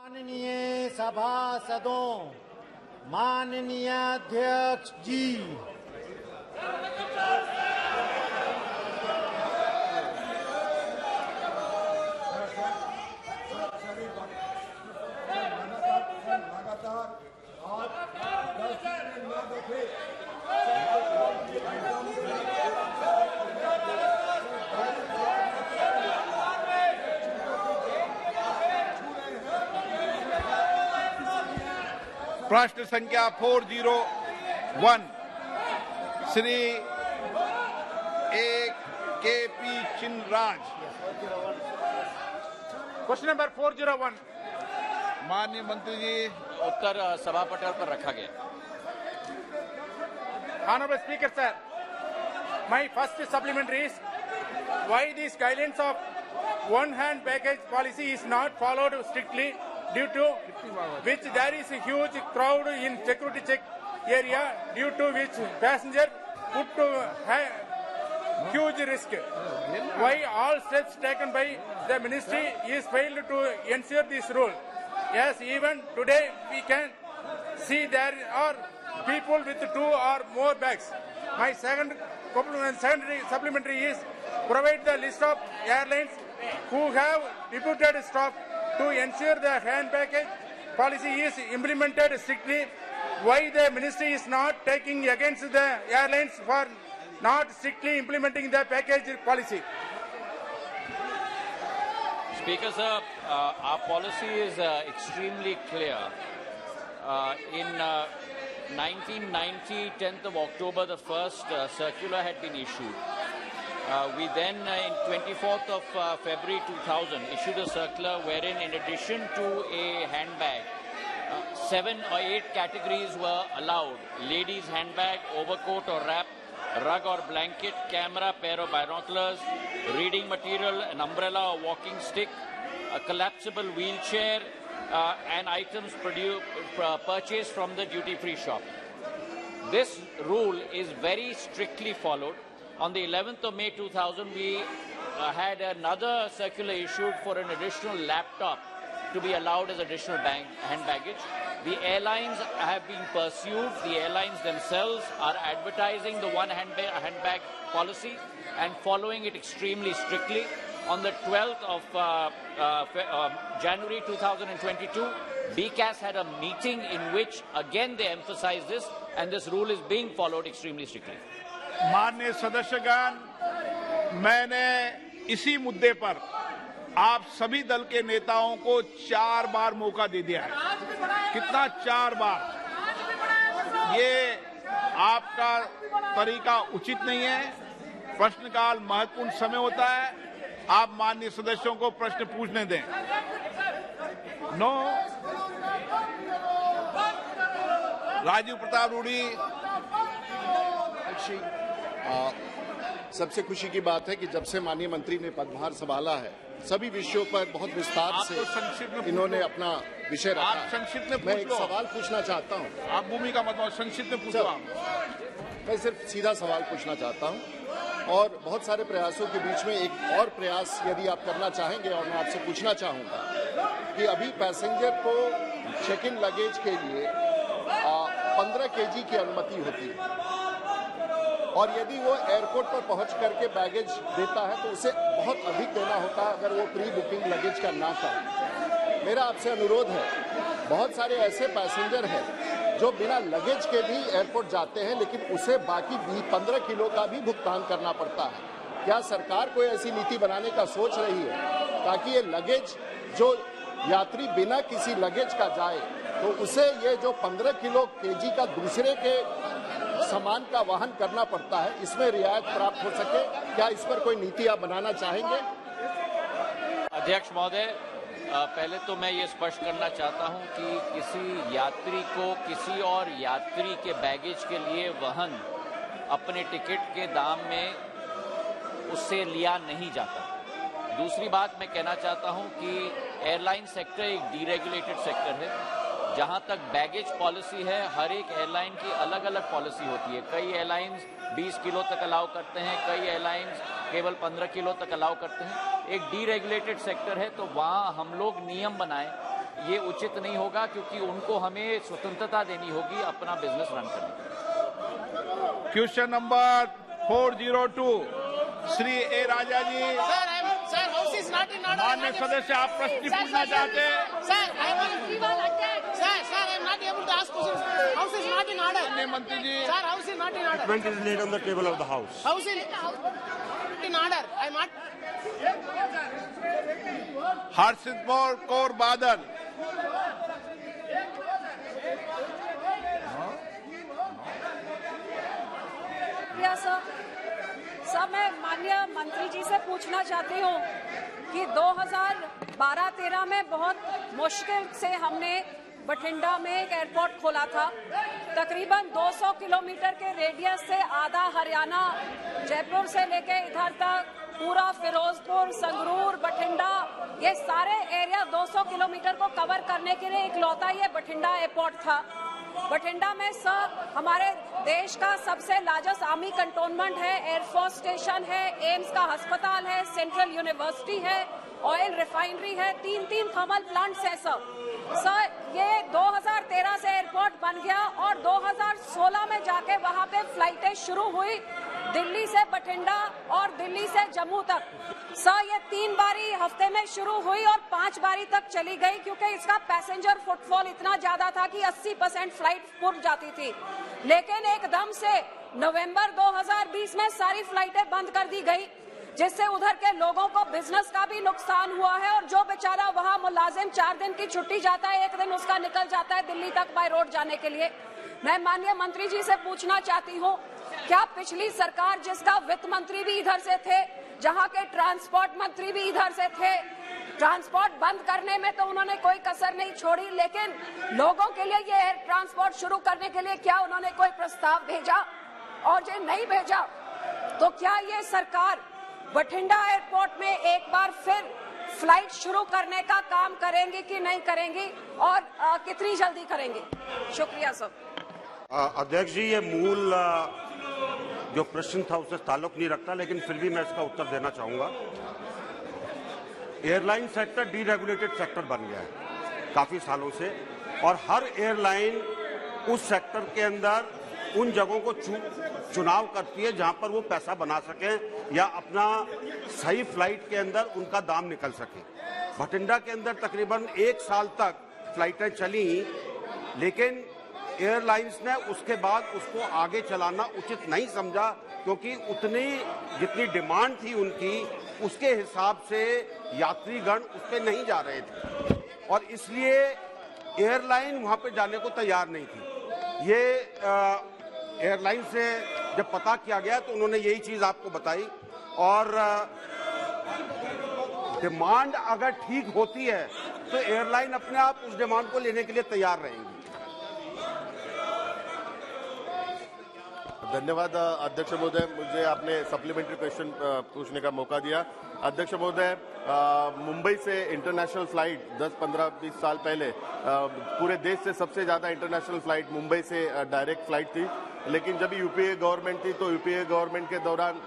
माननीय सभासदों, माननीय अध्यक्ष जी, प्रश्न संख्या 401 श्री के.पी. चिनराज। Question number 401। माननीय मंत्री जी, उत्तर सभा पटल पर रखा गया। Honorable Speaker, sir, my first supplementary is why these guidelines of one-hand package policy is not followed strictly, due to which there is a huge crowd in security check area, due to which passenger put to huge risk. Why all steps taken by the ministry is failed to ensure this rule? Yes, even today we can see there are people with 2 or more bags. My second supplementary is provide the list of airlines who have deputed staff to ensure the hand package policy is implemented strictly. Why the ministry is not taking against the airlines for not strictly implementing the package policy? Speaker, sir, our policy is extremely clear. In 1990, 10th of October, the first circular had been issued. We then, in 24th of February 2000, issued a circular wherein, in addition to a handbag, 7 or 8 categories were allowed: ladies' handbag, overcoat or wrap, rug or blanket, camera, pair of binoculars, reading material, an umbrella or walking stick, a collapsible wheelchair, and items purchased from the duty-free shop. This rule is very strictly followed. On the 11th of May 2000, we had another circular issued for an additional laptop to be allowed as additional hand baggage. The airlines have been pursued. The airlines themselves are advertising the one handbag policy and following it extremely strictly. On the 12th of January 2022, BCAS had a meeting in which again they emphasized this, and this rule is being followed extremely strictly. माननीय सदस्यगण, मैंने इसी मुद्दे पर आप सभी दल के नेताओं को 4 बार मौका दे दिया है। कितना 4 बार? ये आपका तरीका उचित नहीं है। प्रश्नकाल महत्वपूर्ण समय होता है। आप माननीय सदस्यों को प्रश्न पूछने दें। नो। राजीव प्रताप रूडी। सबसे खुशी की बात है कि जब से माननीय मंत्री ने पदभार संभाला है, सभी विषयों पर बहुत विस्तार से इन्होंने अपना विषय रखा। आप संक्षिप्त में मैं एक सवाल पूछना चाहता हूं। आप भूमिका मत संक्षिप्त में पूछो। मैं सिर्फ सीधा सवाल पूछना चाहता हूं, और बहुत सारे प्रयासों के बीच में एक और प्रयास यदि आप करना चाहेंगे, और मैं आपसे पूछना चाहूंगा कि अभी पैसेंजर को चेक इन लगेज के लिए 15 kg की अनुमति होती है, और यदि वो एयरपोर्ट पर पहुंच करके बैगेज देता है तो उसे बहुत अधिक देना होता है अगर वो प्री बुकिंग लगेज का ना करे। मेरा आपसे अनुरोध है, बहुत सारे ऐसे पैसेंजर हैं जो बिना लगेज के भी एयरपोर्ट जाते हैं, लेकिन उसे बाकी 15 किलो का भी भुगतान करना पड़ता है। क्या सरकार कोई ऐसी नीति बनाने का सोच रही है ताकि ये लगेज जो यात्री बिना किसी लगेज का जाए तो उसे ये जो 15 किलो केजी का दूसरे के सामान का वहन करना पड़ता है, इसमें रियायत प्राप्त हो सके? क्या इस पर कोई नीति आप बनाना चाहेंगे? अध्यक्ष महोदय, पहले तो मैं ये स्पष्ट करना चाहता हूं कि किसी यात्री को किसी और यात्री के बैगेज के लिए वहन अपने टिकट के दाम में उससे लिया नहीं जाता। दूसरी बात मैं कहना चाहता हूं कि एयरलाइन सेक्टर एक डीरेगुलेटेड सेक्टर है। जहां तक बैगेज पॉलिसी है, हर एक एयरलाइन की अलग अलग पॉलिसी होती है। कई एयरलाइंस 20 किलो तक अलाउ करते हैं, कई एयरलाइंस केवल 15 किलो तक अलाउ करते हैं। एक डीरेगुलेटेड सेक्टर है, तो वहां हम लोग नियम बनाएं ये उचित नहीं होगा, क्योंकि उनको हमें स्वतंत्रता देनी होगी अपना बिजनेस रन करने के लिए। Question number 402 Shri A Raja ji. Sir, house is not in order. मान्य सदस्य, आप प्रश्न पूछना चाहते हैं? Sir, I am not able to ask questions. House is not in order. माननीय मंत्री जी, Sir, house is not in order. Document is laid on the table of the house. House is in order. I am not. Harshit Kaur Badal. Sir, मैं माननीय मंत्री जी से पूछना चाहती हूँ कि 2012-13 में बहुत मुश्किल से हमने बठिंडा में एक एयरपोर्ट खोला था। तकरीबन 200 किलोमीटर के रेडियस से आधा हरियाणा, जयपुर से लेके इधर तक पूरा फिरोजपुर, संगरूर, बठिंडा, ये सारे एरिया 200 किलोमीटर को कवर करने के लिए इकलौता ये बठिंडा एयरपोर्ट था। बठिंडा में सर हमारे देश का सबसे लार्जेस्ट आर्मी कंटोनमेंट है, एयरफोर्स स्टेशन है, एम्स का अस्पताल है, सेंट्रल यूनिवर्सिटी है, ऑयल रिफाइनरी है, 3 थर्मल प्लांट्स है सर ये 2013 से एयरपोर्ट बन गया और 2016 में जाके वहाँ पे फ्लाइटें शुरू हुई दिल्ली से बठिंडा और दिल्ली से जम्मू तक। सर ये 3 बारी हफ्ते में शुरू हुई और 5 बारी तक चली गई, क्योंकि इसका पैसेंजर फुटफॉल इतना ज्यादा था कि 80% फ्लाइट पूर्ण जाती थी। लेकिन एकदम से नवंबर 2020 में सारी फ्लाइटें बंद कर दी गई, जिससे उधर के लोगों को बिजनेस का भी नुकसान हुआ है और जो बेचारा वहाँ मुलाजिम 4 दिन की छुट्टी जाता है, 1 दिन उसका निकल जाता है दिल्ली तक बाय रोड जाने के लिए। मैं माननीय मंत्री जी से पूछना चाहती हूँ, क्या पिछली सरकार जिसका वित्त मंत्री भी इधर से थे, जहाँ के ट्रांसपोर्ट मंत्री भी इधर से थे, ट्रांसपोर्ट बंद करने में तो उन्होंने कोई कसर नहीं छोड़ी, लेकिन लोगों के लिए ये एयर ट्रांसपोर्ट शुरू करने के लिए क्या उन्होंने कोई प्रस्ताव भेजा? और जो नहीं भेजा तो क्या ये सरकार बठिंडा एयरपोर्ट में एक बार फिर फ्लाइट शुरू करने का काम करेंगी कि नहीं करेंगी और कितनी जल्दी करेंगे? शुक्रिया सर। अध्यक्ष जी, ये मूल जो प्रश्न था उससे ताल्लुक नहीं रखता, लेकिन फिर भी मैं इसका उत्तर देना चाहूंगा। एयरलाइन सेक्टर डीरेगुलेटेड सेक्टर बन गया है काफी सालों से, और हर एयरलाइन उस सेक्टर के अंदर उन जगहों को चुनाव करती है जहां पर वो पैसा बना सके या अपना सही फ्लाइट के अंदर उनका दाम निकल सके। बठिंडा के अंदर तकरीबन 1 साल तक फ्लाइटें चली, लेकिन एयरलाइंस ने उसके बाद उसको आगे चलाना उचित नहीं समझा, क्योंकि उतनी जितनी डिमांड थी उनकी उसके हिसाब से यात्रीगण उस पर नहीं जा रहे थे और इसलिए एयरलाइन वहां पे जाने को तैयार नहीं थी। ये एयरलाइन से जब पता किया गया तो उन्होंने यही चीज आपको बताई, और डिमांड अगर ठीक होती है तो एयरलाइन अपने आप उस डिमांड को लेने के लिए तैयार रहेंगी। धन्यवाद अध्यक्ष महोदय, मुझे आपने सप्लीमेंट्री क्वेश्चन पूछने का मौका दिया। अध्यक्ष महोदय, मुंबई से इंटरनेशनल फ्लाइट 10, 15, 20 साल पहले पूरे देश से सबसे ज्यादा इंटरनेशनल फ्लाइट मुंबई से डायरेक्ट फ्लाइट थी, लेकिन जब यूपीए गवर्नमेंट थी तो यूपीए गवर्नमेंट के दौरान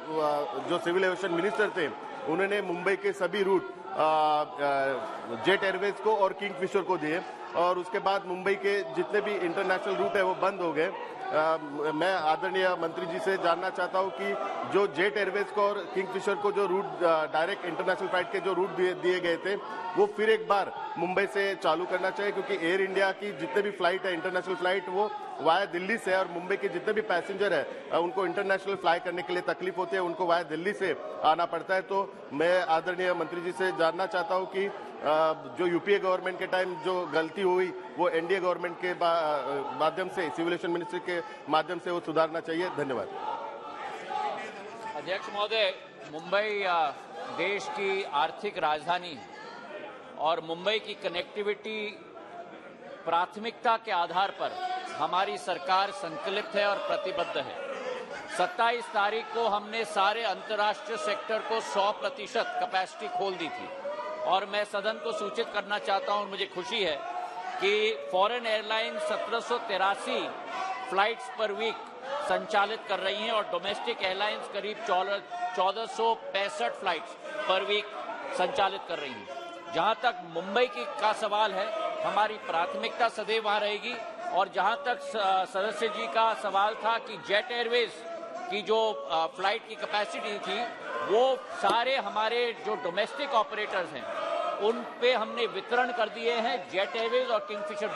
जो सिविल एविएशन मिनिस्टर थे उन्होंने मुंबई के सभी रूट जेट एयरवेज को और किंगफिशर को दिए, और उसके बाद मुंबई के जितने भी इंटरनेशनल रूट है वो बंद हो गए। मैं आदरणीय मंत्री जी से जानना चाहता हूं कि जो जेट एयरवेज को और किंगफिशर को जो रूट डायरेक्ट इंटरनेशनल फ्लाइट के जो रूट दिए गए थे वो फिर एक बार मुंबई से चालू करना चाहिए, क्योंकि एयर इंडिया की जितने भी फ्लाइट है इंटरनेशनल फ्लाइट वो वाया दिल्ली से, और मुंबई के जितने भी पैसेंजर है उनको इंटरनेशनल फ्लाई करने के लिए तकलीफ होती है, उनको वाया दिल्ली से आना पड़ता है। तो मैं आदरणीय मंत्री जी से जानना चाहता हूं कि जो यूपीए गवर्नमेंट के टाइम जो गलती हुई वो एनडीए गवर्नमेंट के माध्यम से, सिविल एविएशन मिनिस्ट्री के माध्यम से वो सुधारना चाहिए। धन्यवाद। अध्यक्ष महोदय, मुंबई देश की आर्थिक राजधानी है और मुंबई की कनेक्टिविटी प्राथमिकता के आधार पर हमारी सरकार संकल्पित है और प्रतिबद्ध है। 27 तारीख को हमने सारे अंतर्राष्ट्रीय सेक्टर को 100% कैपेसिटी खोल दी थी, और मैं सदन को सूचित करना चाहता हूं, मुझे खुशी है कि foreign airline 1783 flights per week संचालित कर रही हैं और डोमेस्टिक एयरलाइंस करीब 1465 फ्लाइट्स पर वीक संचालित कर रही हैं। जहां तक मुंबई का सवाल है, हमारी प्राथमिकता सदैव वहां रहेगी। और जहां तक सदस्य जी का सवाल था कि जेट एयरवेज की जो फ्लाइट की कैपेसिटी थी, वो सारे हमारे जो डोमेस्टिक ऑपरेटर्स हैं उन पे हमने वितरण कर दिए हैं। जेट एयरवेज और किंगफिशर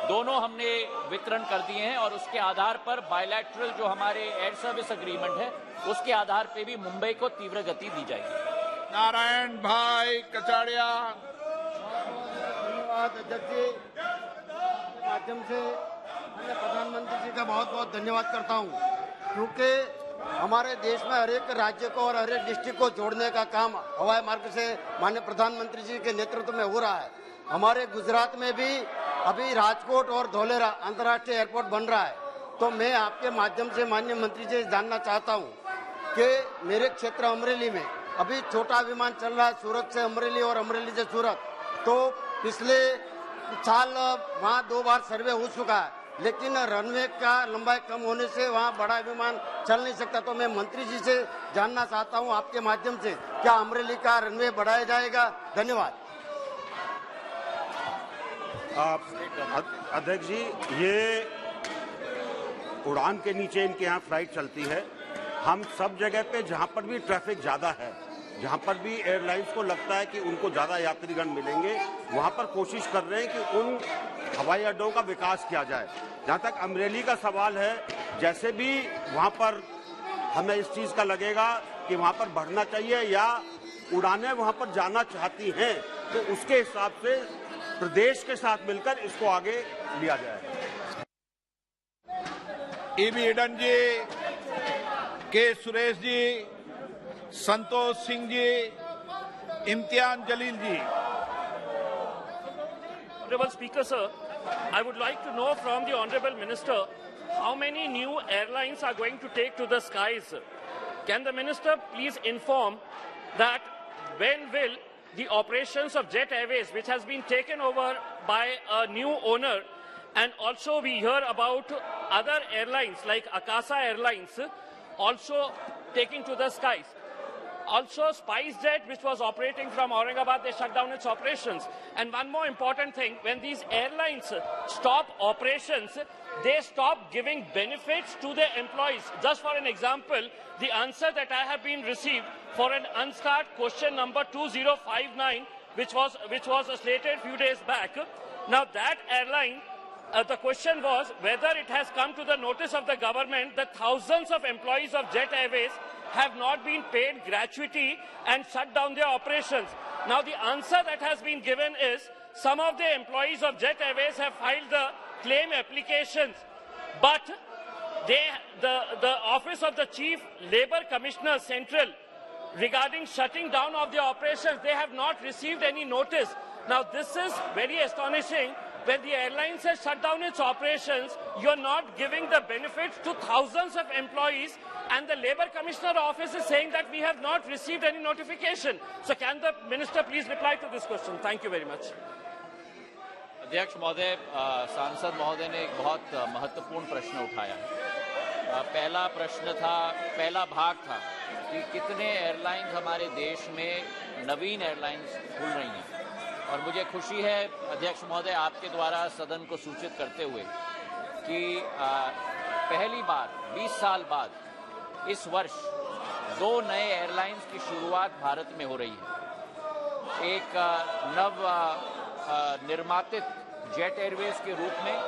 दोनों हमने वितरण कर दिए हैं और उसके आधार पर बायलैटरल जो हमारे एयर सर्विस एग्रीमेंट है उसके आधार पे भी मुंबई को तीव्र गति दी जाएगी। नारायण भाई कचाड़िया। धन्यवाद अध्यक्ष जी। के माध्यम से मैं प्रधानमंत्री जी का बहुत बहुत धन्यवाद करता हूं, क्योंकि हमारे देश में हर एक राज्य को और हर एक डिस्ट्रिक्ट को जोड़ने का काम हवाई मार्ग से माननीय प्रधानमंत्री जी के नेतृत्व में हो रहा है। हमारे गुजरात में भी अभी राजकोट और धोलेरा अंतर्राष्ट्रीय एयरपोर्ट बन रहा है। तो मैं आपके माध्यम से माननीय मंत्री जी जानना चाहता हूं कि मेरे क्षेत्र अमरेली में अभी छोटा विमान चल रहा है सूरत से अमरेली और अमरेली से सूरत। तो पिछले साल वहाँ 2 बार सर्वे हो चुका है, लेकिन रनवे का लंबाई कम होने से वहाँ बड़ा विमान चल नहीं सकता। तो मैं मंत्री जी से जानना चाहता हूँ आपके माध्यम से, क्या अमरेली का रनवे बढ़ाया जाएगा? धन्यवाद। अध्यक्ष जी, ये उड़ान के नीचे इनके यहाँ फ्लाइट चलती है। हम सब जगह पे जहाँ पर भी ट्रैफिक ज़्यादा है, जहाँ पर भी एयरलाइंस को लगता है कि उनको ज़्यादा यात्रीगण मिलेंगे, वहाँ पर कोशिश कर रहे हैं कि उन हवाई अड्डों का विकास किया जाए। जहाँ तक अमरेली का सवाल है, जैसे भी वहाँ पर हमें इस चीज़ का लगेगा कि वहाँ पर बढ़ना चाहिए या उड़ानें वहाँ पर जाना चाहती हैं, तो उसके हिसाब से प्रदेश के साथ मिलकर इसको आगे लिया जाए। ईबी ईडन जी, के सुरेश जी, संतोष सिंह जी, इम्तियाज जलील जी। Honorable Speaker, sir, I would like to know from the Honorable Minister how many new airlines are going to take to the skies. Can the Minister please inform that when will the operations of Jet Airways, which has been taken over by a new owner, and also we hear about other airlines like Akasa Airlines also taking to the skies. Also, SpiceJet, which was operating from Aurangabad, they shut down its operations. And one more important thing, when these airlines stop operations, they stop giving benefits to their employees. Just for an example, the answer that I have been received for an unscarred question number 2059, which was slated a few days back. Now, that airline, the question was whether it has come to the notice of the government that thousands of employees of Jet Airways have not been paid gratuity and shut down their operations. Now, the answer that has been given is some of the employees of Jet Airways have filed the claim applications, but the Office of the Chief Labour Commissioner Central regarding shutting down of the operations, they have not received any notice. Now, this is very astonishing. When the airlines has shut down its operations, you are not giving the benefits to thousands of employees, and the Labour Commissioner Office is saying that we have not received any notification. So can the Minister please reply to this question? Thank you very much. अध्यक्ष महोदय, सांसद महोदय ने एक बहुत महत्वपूर्ण प्रश्न उठाया है। पहला भाग था कि कितने एयरलाइंस हमारे देश में नवीन एयरलाइंस खुल रही हैं, और मुझे खुशी है अध्यक्ष महोदय आपके द्वारा सदन को सूचित करते हुए कि पहली बार 20 साल बाद इस वर्ष 2 नए एयरलाइंस की शुरुआत भारत में हो रही है। एक नव निर्मातित जेट एयरवेज के रूप में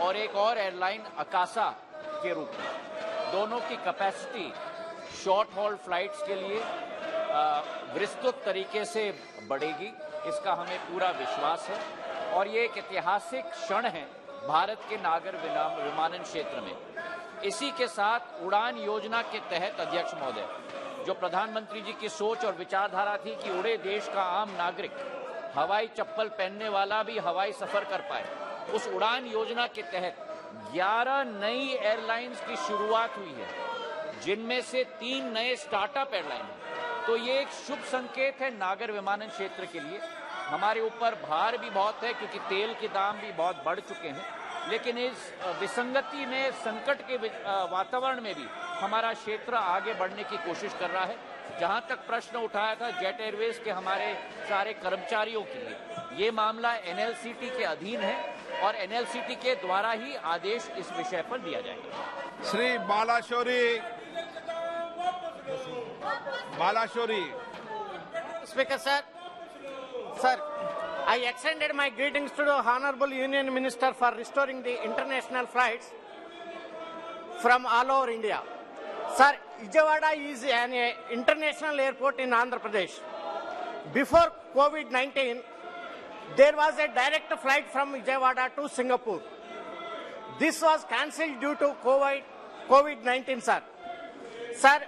और एक और एयरलाइन अकासा के रूप में। दोनों की कैपेसिटी शॉर्ट हॉल फ्लाइट्स के लिए विस्तृत तरीके से बढ़ेगी, इसका हमें पूरा विश्वास है। और ये एक ऐतिहासिक क्षण है भारत के नागर विमानन क्षेत्र में। इसी के साथ उड़ान योजना के तहत अध्यक्ष महोदय, जो प्रधानमंत्री जी की सोच और विचारधारा थी कि उड़े देश का आम नागरिक, हवाई चप्पल पहनने वाला भी हवाई सफर कर पाए, उस उड़ान योजना के तहत 11 नई एयरलाइंस की शुरुआत हुई है, जिनमें से 3 नए स्टार्टअप एयरलाइन हैं। तो ये एक शुभ संकेत है नागर विमानन क्षेत्र के लिए। हमारे ऊपर भार भी बहुत है क्योंकि तेल के दाम भी बहुत बढ़ चुके हैं, लेकिन इस विसंगति में, संकट के वातावरण में भी हमारा क्षेत्र आगे बढ़ने की कोशिश कर रहा है। जहां तक प्रश्न उठाया था जेट एयरवेज के हमारे सारे कर्मचारियों के लिए, ये मामला एनएलसीटी के अधीन है और एनएलसीटी के द्वारा ही आदेश इस विषय पर दिया जाएगा। Shri बालाशोरी। Speaker, sir, I extended my greetings to the Honorable Union Minister for restoring the international flights from all over India. Sir, Vijayawada is an international airport in Andhra Pradesh. Before COVID-19, there was a direct flight from Vijayawada to Singapore. This was cancelled due to COVID-19, sir. Sir,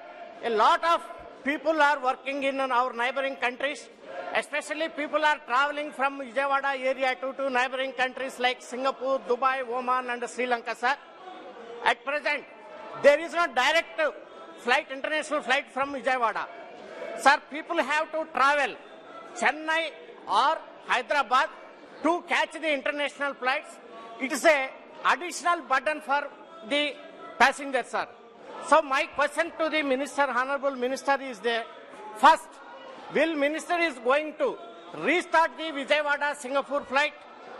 a lot of people are working in our neighboring countries, especially people are traveling from Vijayawada area to neighboring countries like Singapore, Dubai, Oman and Sri Lanka, sir. At present, there is no direct flight, international flight from Vijayawada. Sir, people have to travel Chennai or Hyderabad to catch the international flights. It is a additional burden for the passengers, sir. So my question to the minister, honorable minister, is there. First, will minister is going to restart the Vijayawada Singapore flight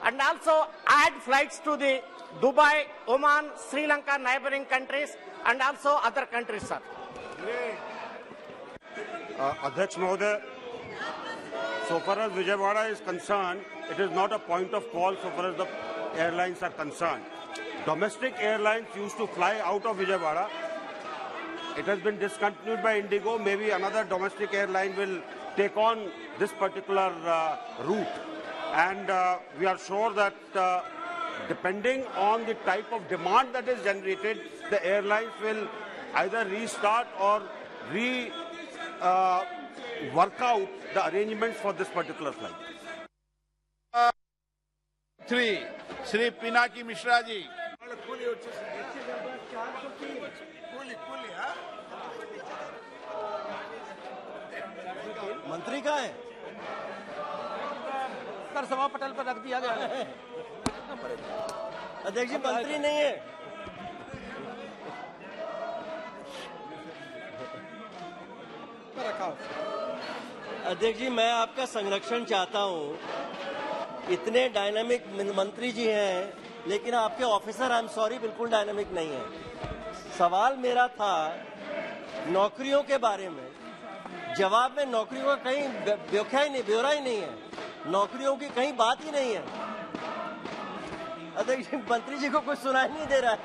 and also add flights to the Dubai, Oman, Sri Lanka, neighboring countries and also other countries, sir. Adhyaksh Mahoday, so far as Vijayawada is concerned, it is not a point of call so far as the airlines are concerned. Domestic airlines used to fly out of Vijayawada. It has been discontinued by Indigo. Maybe another domestic airline will take on this particular route. And we are sure that depending on the type of demand that is generated, the airlines will either restart or work out the arrangements for this particular flight. Shri Pinaki Mishra ji. मंत्री कहाँ है? कर सभा पटल पर रख दिया गया है। अध्यक्ष जी मंत्री नहीं है। अध्यक्ष जी मैं आपका संरक्षण चाहता हूँ। इतने डायनामिक मंत्री जी हैं, लेकिन आपके ऑफिसर आई एम सॉरी बिल्कुल डायनामिक नहीं है। सवाल मेरा था नौकरियों के बारे में, जवाब में नौकरियों का कहीं ब्यौरा ही नहीं है, नौकरियों की कहीं बात ही नहीं है। अध्यक्ष मंत्री जी को कुछ सुनाई नहीं दे रहा है।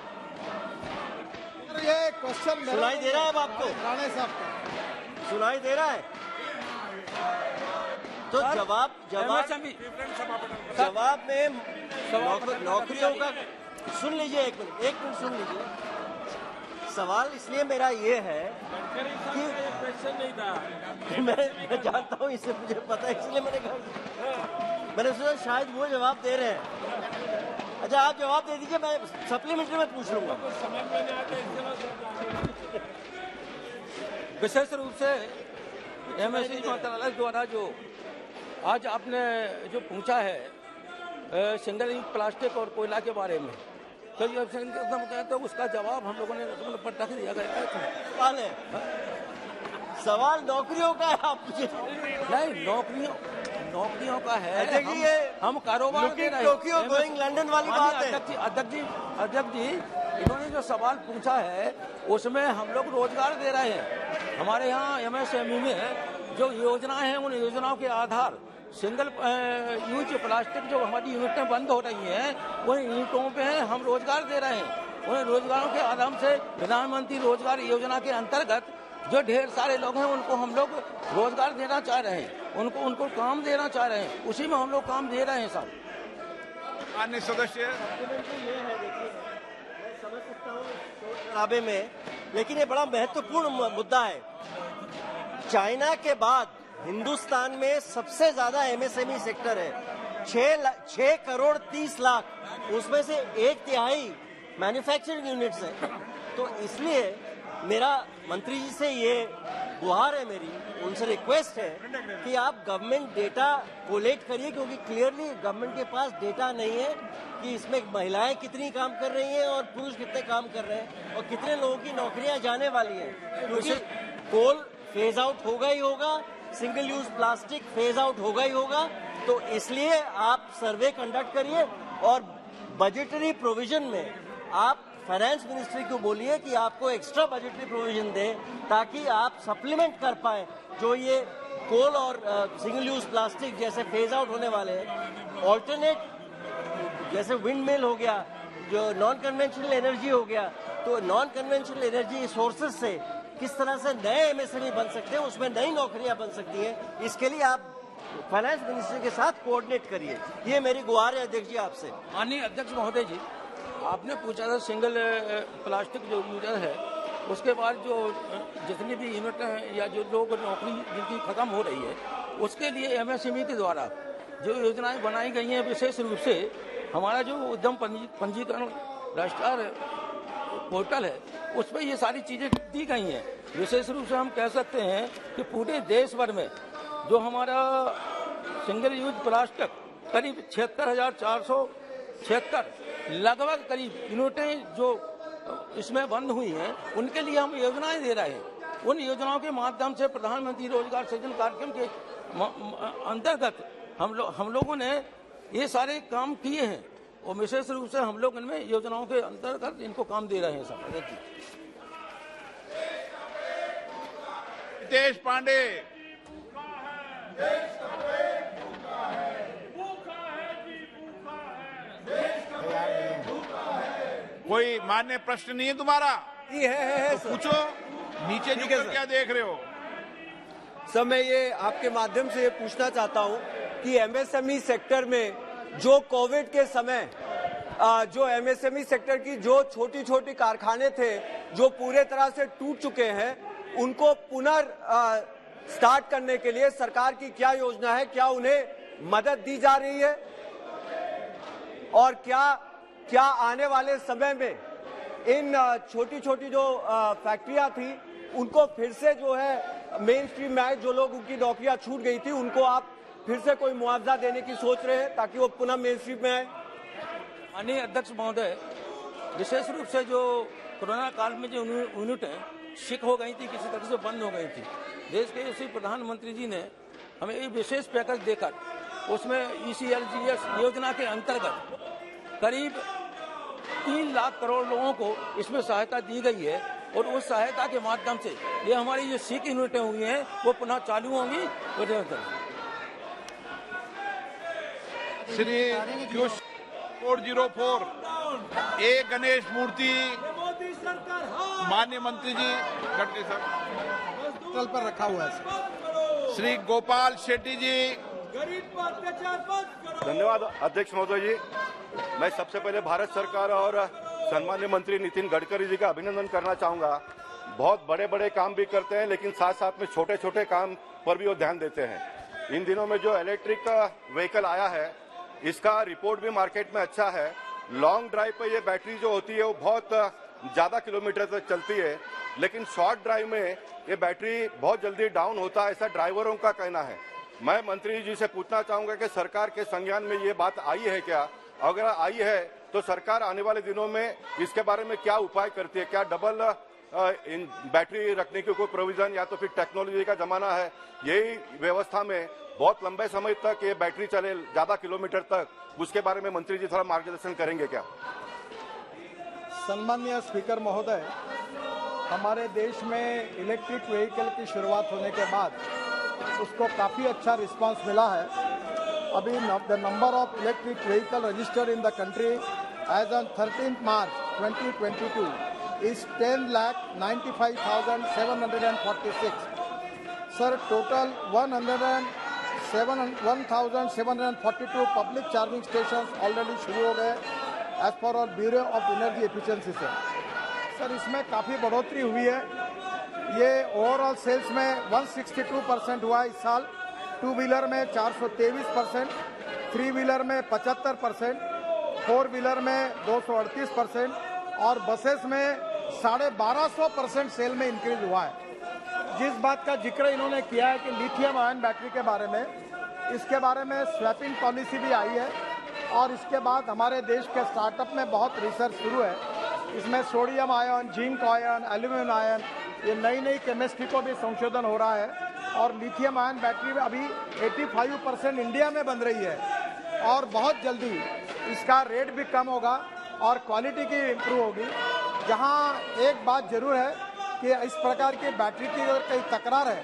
ये क्वेश्चन सुनाई दे रहा है अब आपको? राणे साहब सुनाई दे रहा है तो जवाब में नौकरियों का सुन लीजिए। एक मिनट सुन लीजिए। सवाल इसलिए मेरा ये है कि मैं जानता हूँ, इससे मुझे पता है, इसलिए मैंने सोचा शायद वो जवाब दे रहे हैं। अच्छा आप जवाब दे दीजिए, मैं सप्लीमेंट्री में पूछ लूंगा। विशेष रूप से एमएससी मंत्रालय द्वारा जो आज आपने जो पूछा है सिंगल यूज प्लास्टिक और कोयला के बारे में, तो ये तो उसका जवाब हम लोगों ने पर रख दिया गया है। सवाल है, सवाल नौकरियों का है। आप नहीं, नौकरियों का है। हम कारोबार दे रहे हैं। गोइंग लंदन वाली बात है। अध्यक्ष जी इन्होंने जो सवाल पूछा है उसमें हम लोग रोजगार दे रहे हैं। हमारे यहाँ एमएसएमई में जो योजनाएं हैं उन योजनाओं के आधार सिंगल यूज प्लास्टिक जो हमारी यूनिटें बंद हो रही हैं उन यूनिटों पे हम रोजगार दे रहे हैं। उन रोजगारों के आधार से प्रधानमंत्री रोजगार योजना के अंतर्गत जो ढेर सारे लोग हैं उनको हम लोग रोजगार देना चाह रहे हैं, उनको काम देना चाह रहे हैं, उसी में हम लोग काम दे रहे हैं साहब। अन्य सदस्य ये है, देखिए मैं समझ सकता हूँ शराबे में, लेकिन ये बड़ा महत्वपूर्ण मुद्दा है। चाइना के बाद हिंदुस्तान में सबसे ज्यादा एमएसएमई सेक्टर है, 6 करोड़ 30 लाख, उसमें से 1/3 मैन्युफैक्चरिंग यूनिट्स हैं। तो इसलिए मेरा मंत्री जी से ये गुहार है, मेरी उनसे रिक्वेस्ट है कि आप गवर्नमेंट डेटा कोलेक्ट करिए, क्योंकि क्लियरली गवर्नमेंट के पास डेटा नहीं है कि इसमें महिलाएं कितनी काम कर रही हैं और पुरुष कितने काम कर रहे हैं और कितने लोगों की नौकरियां जाने वाली हैं। क्योंकि कोल फेज आउट होगा ही होगा, single use plastic phase out होगा ही होगा। तो इसलिए आप सर्वे कंडक्ट करिए और बजटरी प्रोविजन में आप फाइनेंस मिनिस्ट्री को बोलिए कि आपको एक्स्ट्रा बजटरी प्रोविजन दे, ताकि आप सप्लीमेंट कर पाए जो ये कोल और सिंगल यूज प्लास्टिक जैसे फेज आउट होने वाले हैं। ऑल्टरनेट जैसे विंड मिल हो गया, जो नॉन कन्वेंशनल एनर्जी हो गया, तो नॉन कन्वेंशनल एनर्जी सोर्सेज से किस तरह से नए एमएसएमई बन सकते हैं, उसमें नई नौकरियां बन सकती हैं। इसके लिए आप फाइनेंस मिनिस्ट्री के साथ कोऑर्डिनेट करिए, ये मेरी गुहार है अध्यक्ष जी आपसे। माननीय अध्यक्ष महोदय जी, आपने पूछा था सिंगल प्लास्टिक जो यूजर है, उसके बाद जो जितनी भी यूनिट हैं या जो लोग नौकरी जिनकी खत्म हो रही है, उसके लिए एमएसएमई के द्वारा जो योजनाएं बनाई गई हैं, विशेष रूप से हमारा जो उद्यम पंजीकरण राष्ट्रीय पोर्टल है, उस पर ये सारी चीजें दी गई हैं। विशेष रूप से हम कह सकते हैं कि पूरे देश भर में जो हमारा सिंगल यूज प्लास्टिक करीब 76,476 लगभग करीब यूनिटें जो इसमें बंद हुई हैं, उनके लिए हम योजनाएं दे रहे हैं। उन योजनाओं के माध्यम से प्रधानमंत्री रोजगार सृजन कार्यक्रम के अंतर्गत हम लोगों ने ये सारे काम किए हैं और विशेष रूप से हम लोग इनमें योजनाओं के अंतर्गत इनको काम दे रहे हैं। सब देश पांडे, कोई मान्य प्रश्न नहीं है तुम्हारा? है तो पूछो, नीचे झुककर क्या देख रहे हो? सर, मैं ये आपके माध्यम से पूछना चाहता हूँ कि एमएसएमई सेक्टर में जो कोविड के समय जो एमएसएमई सेक्टर की जो छोटी छोटी कारखाने थे जो पूरे तरह से टूट चुके हैं, उनको स्टार्ट करने के लिए सरकार की क्या योजना है? क्या उन्हें मदद दी जा रही है? और क्या आने वाले समय में इन छोटी छोटी जो फैक्ट्रियां थी, उनको फिर से जो है मेन स्ट्रीम में आए, जो लोग उनकी नौकरियां छूट गई थी, उनको आप फिर से कोई मुआवजा देने की सोच रहे हैं ताकि वो पुनः मेन स्ट्रीम में आए? माननीय अध्यक्ष महोदय, विशेष रूप से जो कोरोना काल में जो यूनिटें शिक हो गई थी, किसी तरह से बंद हो गई थी, देश के इसी प्रधानमंत्री जी ने हमें एक विशेष पैकेज देकर उसमें ECLGS योजना के अंतर्गत करीब 3 लाख करोड़ लोगों को इसमें सहायता दी गई है और उस सहायता के माध्यम से ये हमारी जो शिक यूनिटें हुई हैं वो पुनः चालू होंगी। श्री 404 ए गणेश मूर्ति, माननीय मंत्री जी गडकरी साहब तल पर रखा हुआ है। श्री गोपाल शेट्टी जी। धन्यवाद अध्यक्ष महोदय जी। मैं सबसे पहले भारत सरकार और सम्माननीय मंत्री नितिन गडकरी जी का अभिनंदन करना चाहूंगा। बहुत बड़े बड़े काम भी करते हैं, लेकिन साथ साथ में छोटे छोटे काम पर भी वो ध्यान देते हैं। इन दिनों में जो इलेक्ट्रिक व्हीकल आया है, इसका रिपोर्ट भी मार्केट में अच्छा है। लॉन्ग ड्राइव पे ये बैटरी जो होती है वो बहुत ज्यादा किलोमीटर तक चलती है, लेकिन शॉर्ट ड्राइव में ये बैटरी बहुत जल्दी डाउन होता है, ऐसा ड्राइवरों का कहना है। मैं मंत्री जी से पूछना चाहूंगा कि सरकार के संज्ञान में ये बात आई है क्या? अगर आई है तो सरकार आने वाले दिनों में इसके बारे में क्या उपाय करती है? क्या डबल इन बैटरी रखने की कोई प्रोविजन, या तो फिर टेक्नोलॉजी का जमाना है, यही व्यवस्था में बहुत लंबे समय तक ये बैटरी चले, ज्यादा किलोमीटर तक, उसके बारे में मंत्री जी थोड़ा मार्गदर्शन करेंगे क्या? सम्माननीय स्पीकर महोदय, हमारे देश में इलेक्ट्रिक व्हीकल की शुरुआत होने के बाद उसको काफ़ी अच्छा रिस्पांस मिला है। अभी the number of electric vehicle registered in the country as on 13 March 2022 is 10,95,746. Sir, total 1,742 public charging station already शुरू हो गए एज पर और ब्यूरो ऑफ एनर्जी एफिशिएंसी से। सर, इसमें काफ़ी बढ़ोतरी हुई है। ये ओवरऑल सेल्स में 162% हुआ इस साल, 2 व्हीलर में 423%, 3 व्हीलर में 75%, 4 व्हीलर में 238% और बसेस में 1250% सेल में इंक्रीज हुआ है। जिस बात का जिक्र इन्होंने किया है कि लिथियम आयन बैटरी के बारे में, इसके बारे में स्वैपिंग पॉलिसी भी आई है और इसके बाद हमारे देश के स्टार्टअप में बहुत रिसर्च शुरू है। इसमें sodium ion, zinc ion, aluminium ion, ये नई नई केमिस्ट्री को भी संशोधन हो रहा है और लिथियम आयन बैटरी अभी 85% इंडिया में बन रही है और बहुत जल्दी इसका रेट भी कम होगा और क्वालिटी की इम्प्रूव होगी। जहां एक बात जरूर है कि इस प्रकार की बैटरी की अगर कहीं तकरार है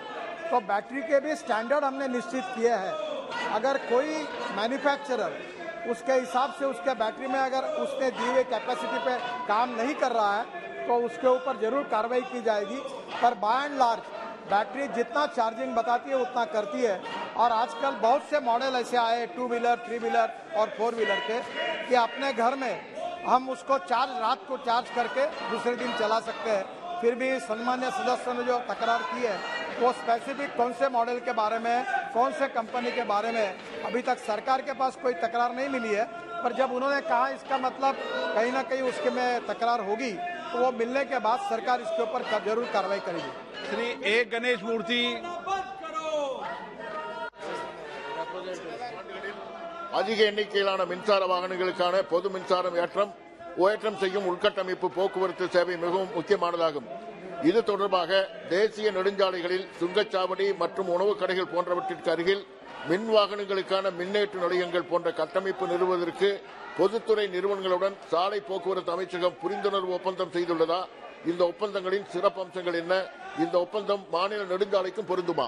तो बैटरी के भी स्टैंडर्ड हमने निश्चित किए हैं। अगर कोई मैन्युफैक्चरर उसके हिसाब से उसके बैटरी में अगर उसने दी हुई कैपेसिटी पे काम नहीं कर रहा है तो उसके ऊपर जरूर कार्रवाई की जाएगी। पर बाय एंड लार्ज बैटरी जितना चार्जिंग बताती है उतना करती है और आजकल बहुत से मॉडल ऐसे आए 2 व्हीलर 3 व्हीलर और 4 व्हीलर के कि अपने घर में हम उसको रात को चार्ज करके दूसरे दिन चला सकते हैं। फिर भी सम्मान्य सदस्यों ने जो तकरार की है वो स्पेसिफिक कौन से मॉडल के बारे में, कौन से कंपनी के बारे में अभी तक सरकार के पास कोई तकरार नहीं मिली है। पर जब उन्होंने कहा इसका मतलब कहीं ना कहीं उसके में तकरार होगी तो वो मिलने के बाद सरकार इसके ऊपर जरूर कार्रवाई करेगी। श्री ए गणेश मूर्ति। அதிக எண்ணிக்கையிலான மின்சார வாகனங்களுக்கான பொது மின்சாரம் ஏற்றம் செய்யும் உள்கட்டமைப்பு போக்குவரத்து சேவை மிகவும் முக்கியமானதாகும். இது தொடர்பாக தேசிய நெடுஞ்சாலைகளில் சுங்கச்சாவடி மற்றும் உணவுக் கடைகள் போன்றவற்றிற்கு அருகில் மின் வாகனங்களுக்கான மின்னேற்று நிலையங்கள் போன்ற கட்டமைப்பு நிறுவுவதற்கு பொதுத்துறை நிறுவனங்களுடன் சாலை போக்குவரத்து அமைச்சகம் புரிந்துணர்வு ஒப்பந்தம் செய்துள்ளதா? இந்த ஒப்பந்தங்களின் சிறப்பம்சங்கள் என்ன? இந்த ஒப்பந்தம் மாநில நெடுஞ்சாலைக்கும் பொருந்துமா?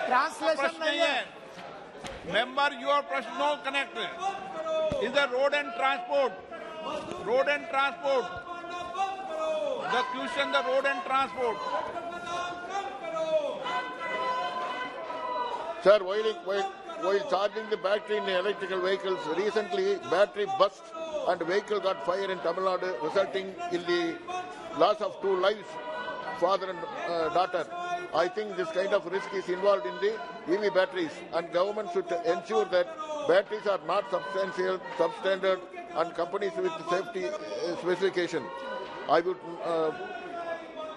प्रश्न नहीं है मेंबर, योर प्रश्न no connect is the road and transport the question the road and transport Sir, while charging the battery in electrical vehicles, recently battery burst and vehicle got fire in Tamil Nadu, resulting in the loss of 2 lives, father and daughter. I think this kind of risk is involved in the EV batteries, and government should ensure that batteries are not substandard and companies with safety specification.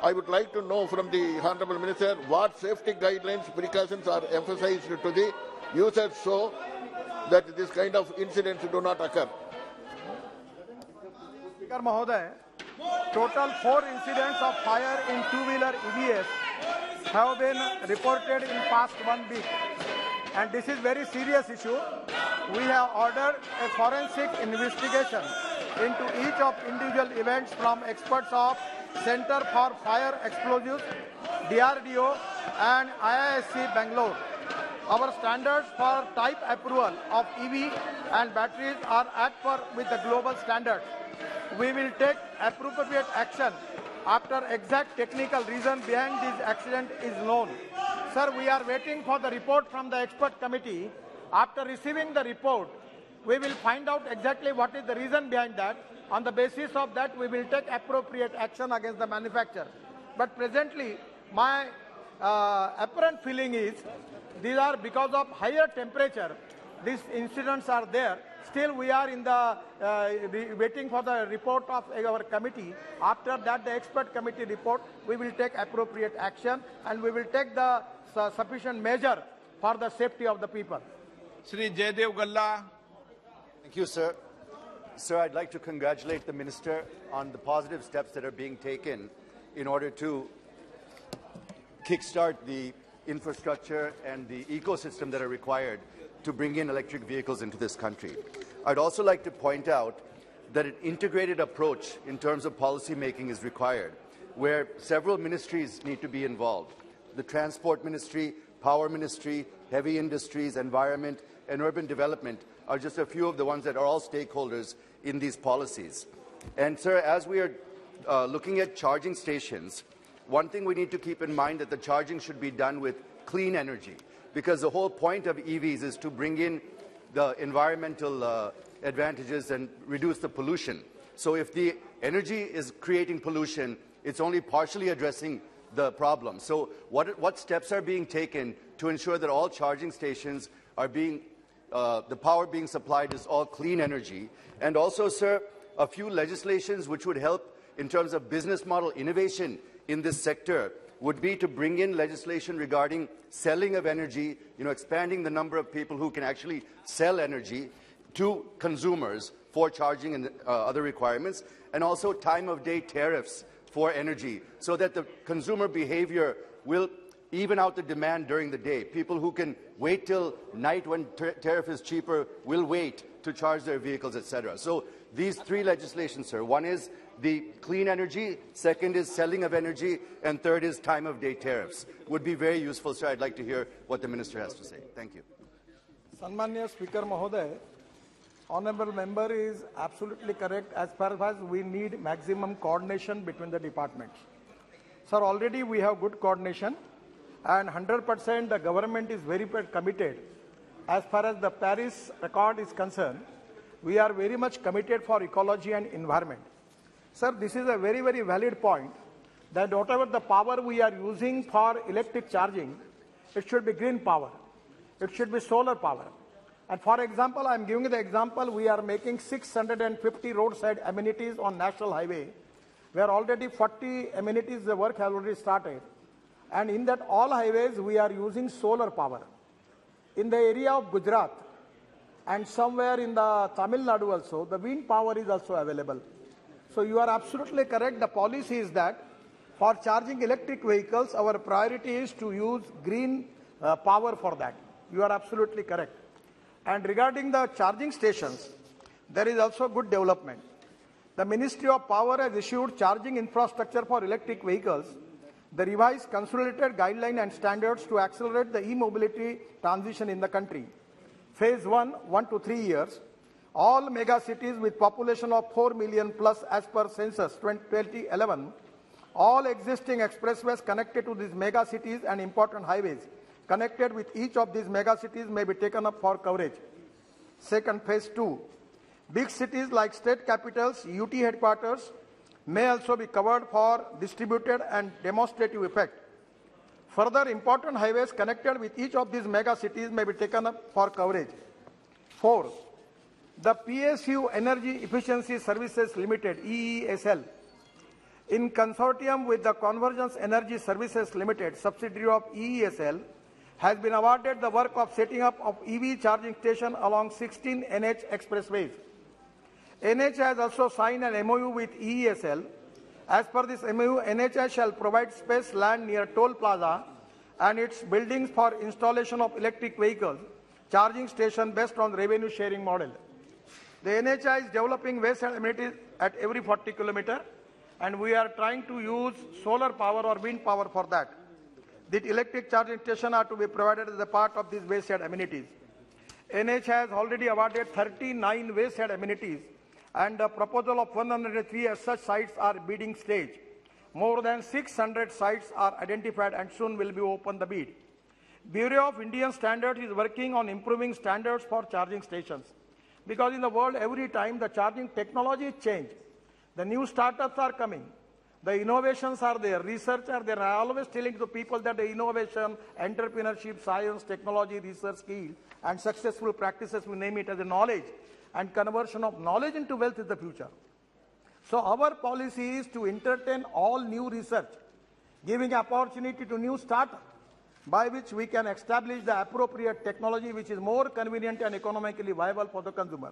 I would like to know from the Honorable Minister what safety guidelines, precautions are emphasized to the users so that this kind of incidents do not occur. Speaker Mahoday, total 4 incidents of fire in 2-wheeler EVs have been reported in past 1 week, and this is very serious issue. We have ordered a forensic investigation into each of individual events from experts of Center for Fire Explosives, DRDO and IISc Bangalore. Our standards for type approval of EV and batteries are at par with the global standards. We will take appropriate action after exact technical reason behind this accident is known. Sir, we are waiting for the report from the expert committee. After receiving the report, we will find out exactly what is the reason behind that. On the basis of that, we will take appropriate action against the manufacturer. But presently, my apparent feeling is these are because of higher temperature. These incidents are there. Still, we are in the waiting for the report of our committee. After that, the expert committee report, we will take appropriate action and we will take the sufficient measure for the safety of the people. Shri Jaydev Galla. Thank you, sir. Sir, I'd like to congratulate the minister on the positive steps that are being taken in order to kickstart the infrastructure and the ecosystem that are required to bring in electric vehicles into this country. I'd also like to point out that an integrated approach in terms of policy making is required, where several ministries need to be involved. The Transport Ministry, Power Ministry, Heavy Industries, Environment, and Urban Development are just a few of the ones that are all stakeholders in these policies. And sir, as we are looking at charging stations, one thing we need to keep in mind that the charging should be done with clean energy, because the whole point of EVs is to bring in the environmental advantages and reduce the pollution. So if the energy is creating pollution, it's only partially addressing the problem. So what steps are being taken to ensure that all charging stations are being the power being supplied is all clean energy? And also, sir, a few legislations which would help in terms of business model innovation in this sector would be to bring in legislation regarding selling of energy, expanding the number of people who can actually sell energy to consumers for charging and other requirements, and also time of day tariffs for energy so that the consumer behavior will even out the demand during the day. People who can wait till night when tariff is cheaper will wait to charge their vehicles, etc. So these three legislations, sir. One is the clean energy, second is selling of energy, and third is time of day tariffs. Would be very useful, sir. I'd like to hear what the minister has to say. Thank you. Sanmanya Speaker Mahoday, Honorable Member is absolutely correct as far as we need maximum coordination between the departments. Sir, already we have good coordination and 100% the government is very committed. As far as the Paris Accord is concerned, we are very much committed for ecology and environment. Sir, this is a very, very valid point that whatever the power we are using for electric charging, it should be green power. It should be solar power. And for example, I am giving you the example, we are making 650 roadside amenities on National Highway, where already 40 amenities, the work has already started. And in that all highways, we are using solar power. In the area of Gujarat and somewhere in the Tamil Nadu also, the wind power is also available. So you are absolutely correct. The policy is that for charging electric vehicles, our priority is to use green power for that. You are absolutely correct. And regarding the charging stations, there is also good development. The Ministry of Power has issued charging infrastructure for electric vehicles, the revised consolidated guideline and standards to accelerate the e-mobility transition in the country. Phase 1 to 3 years, all mega cities with population of 4 million plus as per census 2011, all existing expressways connected to these mega cities and important highways connected with each of these mega cities may be taken up for coverage. Second, phase 2. Big cities like state capitals, UT headquarters may also be covered for distributed and demonstrative effect. Further, important highways connected with each of these mega cities may be taken up for coverage. 4. The PSU Energy Efficiency Services Limited, EESL, in consortium with the Convergence Energy Services Limited, subsidiary of EESL, has been awarded the work of setting up of EV charging station along 16 NH expressways. NH has also signed an MOU with EESL. As per this MOU, NHS shall provide space land near Toll Plaza and its buildings for installation of electric vehicles charging station based on revenue sharing model. The NHI is developing wayside amenities at every 40 kilometers, and we are trying to use solar power or wind power for that. The electric charging station are to be provided as a part of these wayside amenities. NH has already awarded 39 wayside amenities, and the proposal of 103 as such sites are bidding stage. More than 600 sites are identified and soon will be open the bid. Bureau of Indian Standards is working on improving standards for charging stations. Because in the world, every time the charging technology change, the new startups are coming, the innovations are there, research are there. I always telling to people that the innovation, entrepreneurship, science, technology, research, skill, and successful practices, we name it as a knowledge, and conversion of knowledge into wealth is the future. So our policy is to entertain all new research, giving opportunity to new startups, by which we can establish the appropriate technology which is more convenient and economically viable for the consumer.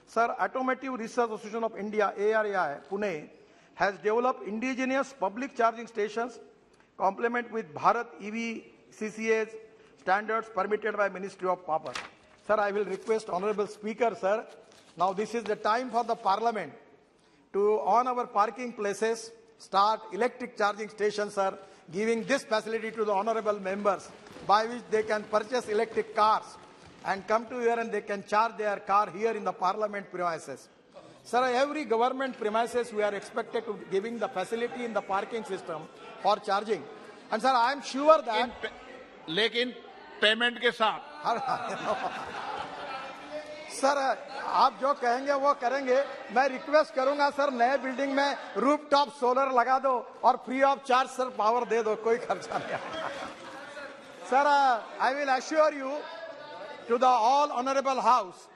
Sir, Automotive Research Association of India, ARAI, Pune, has developed indigenous public charging stations, complement with Bharat EV CCA's standards permitted by Ministry of Power. Sir, I will request Honorable Speaker, sir, now this is the time for the Parliament to, on our parking places, start electric charging stations, sir, giving this facility to the honorable members by which they can purchase electric cars and come to here and they can charge their car here in the Parliament premises. Sir, every government premises we are expected to giving the facility in the parking system for charging. And sir, I am sure that... लेकिन payment के साथ sir आप जो कहेंगे वो करेंगे. मैं request करूंगा सर, नए बिल्डिंग में रूफटॉप सोलर लगा दो और free of charge sir power दे दो, कोई खर्चा नहीं. Sir, I will assure you to the all honorable house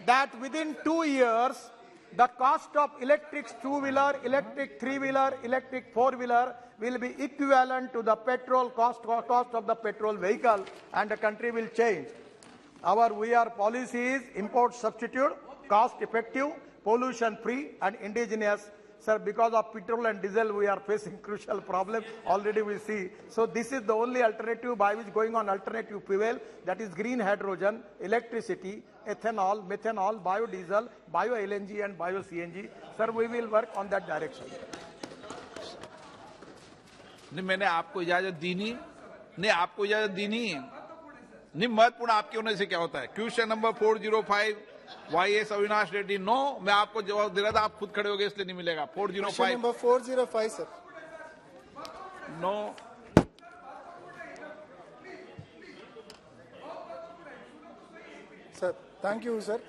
that within 2 years the cost of electric two-wheeler, electric three-wheeler, electric four-wheeler will be equivalent to the petrol cost of the petrol vehicle, and the country will change. Our VR policy is import substitute, cost effective, pollution free and indigenous Sir, because of petrol and diesel, we are facing crucial problem. Already we see. So this is the only alternative by which going on alternative fuel, that is green hydrogen, electricity, ethanol, methanol, biodiesel, bio-LNG and bio-CNG. Sir, we will work on that direction. नहीं, मैंने आपको इजाजत दी नहीं, आपको इजाजत दी नहीं, महत्वपूर्ण आपके होने से क्या होता है? Question number 405 YS Avinash Reddy, no, मैं आपको जवाब दे रहा था, आप खुद खड़े हो गए इसलिए नहीं मिलेगा. 405 number 405 sir. No. Sir, thank you, sir.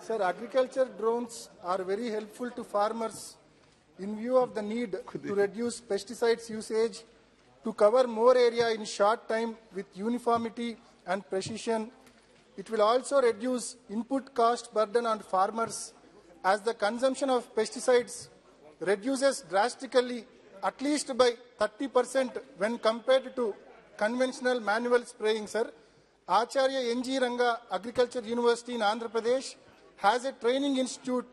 Sir, agriculture drones are very helpful to farmers in view of the need to reduce pesticides usage, to cover more area in short time with uniformity and precision. It will also reduce input cost burden on farmers as the consumption of pesticides reduces drastically, at least by 30% when compared to conventional manual spraying, sir. Acharya N.G. Ranga Agriculture University in Andhra Pradesh has a training institute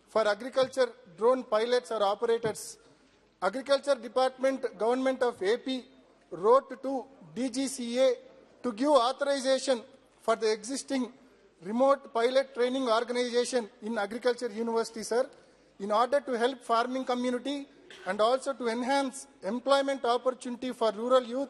for agriculture drone pilots or operators. Agriculture Department, Government of AP wrote to DGCA to give authorization for the existing remote pilot training organization in Agriculture University, sir, in order to help farming community and also to enhance employment opportunity for rural youth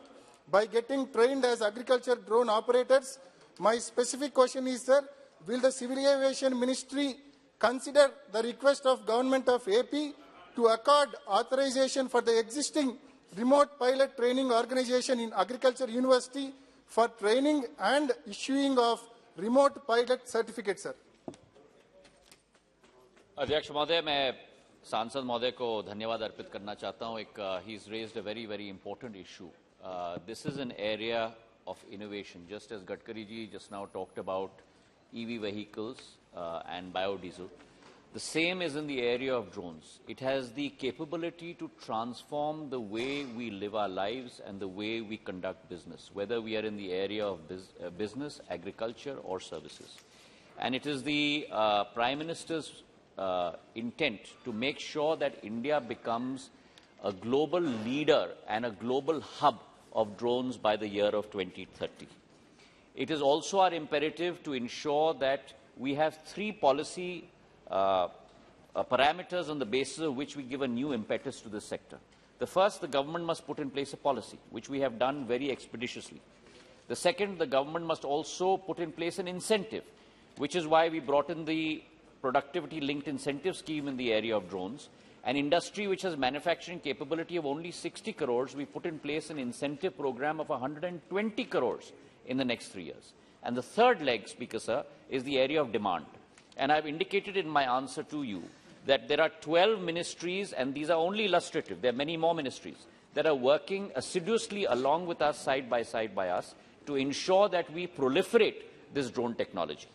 by getting trained as agriculture drone operators. My specific question is, sir, will the Civil Aviation Ministry consider the request of Government of AP to accord authorization for the existing remote pilot training organization in Agriculture University for training and issuing of remote pilot certificate, sir? अध्यक्ष महोदय, मैं सांसद महोदय को धन्यवाद अर्पित करना चाहता हूं. He's raised a very, very important issue. This is an area of innovation, just as Gadkari ji just now talked about EV vehicles and biodiesel. The same is in the area of drones. It has the capability to transform the way we live our lives and the way we conduct business, whether we are in the area of business, agriculture or services. And it is the Prime Minister's intent to make sure that India becomes a global leader and a global hub of drones by the year of 2030. It is also our imperative to ensure that we have three policy parameters on the basis of which we give a new impetus to this sector. The first, the government must put in place a policy, which we have done very expeditiously. The second, the government must also put in place an incentive, which is why we brought in the productivity-linked incentive scheme in the area of drones. An industry which has manufacturing capability of only 60 crores, we put in place an incentive program of 120 crores in the next 3 years. And the third leg, Speaker Sir, is the area of demand. And I've indicated in my answer to you that there are 12 ministries, and these are only illustrative. There are many more ministries that are working assiduously along with us, side by us, to ensure that we proliferate this drone technology.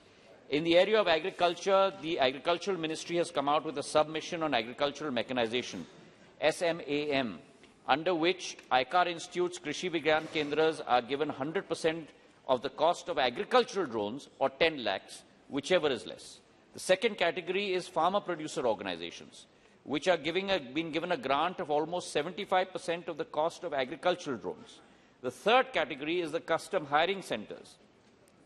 In the area of agriculture, the Agricultural Ministry has come out with a submission on agricultural mechanization, SMAM, under which ICAR institutes, Krishi Vigyan Kendras are given 100% of the cost of agricultural drones, or 10 lakhs, whichever is less. The second category is farmer-producer organizations, which are being given a grant of almost 75% of the cost of agricultural drones. The third category is the custom hiring centers,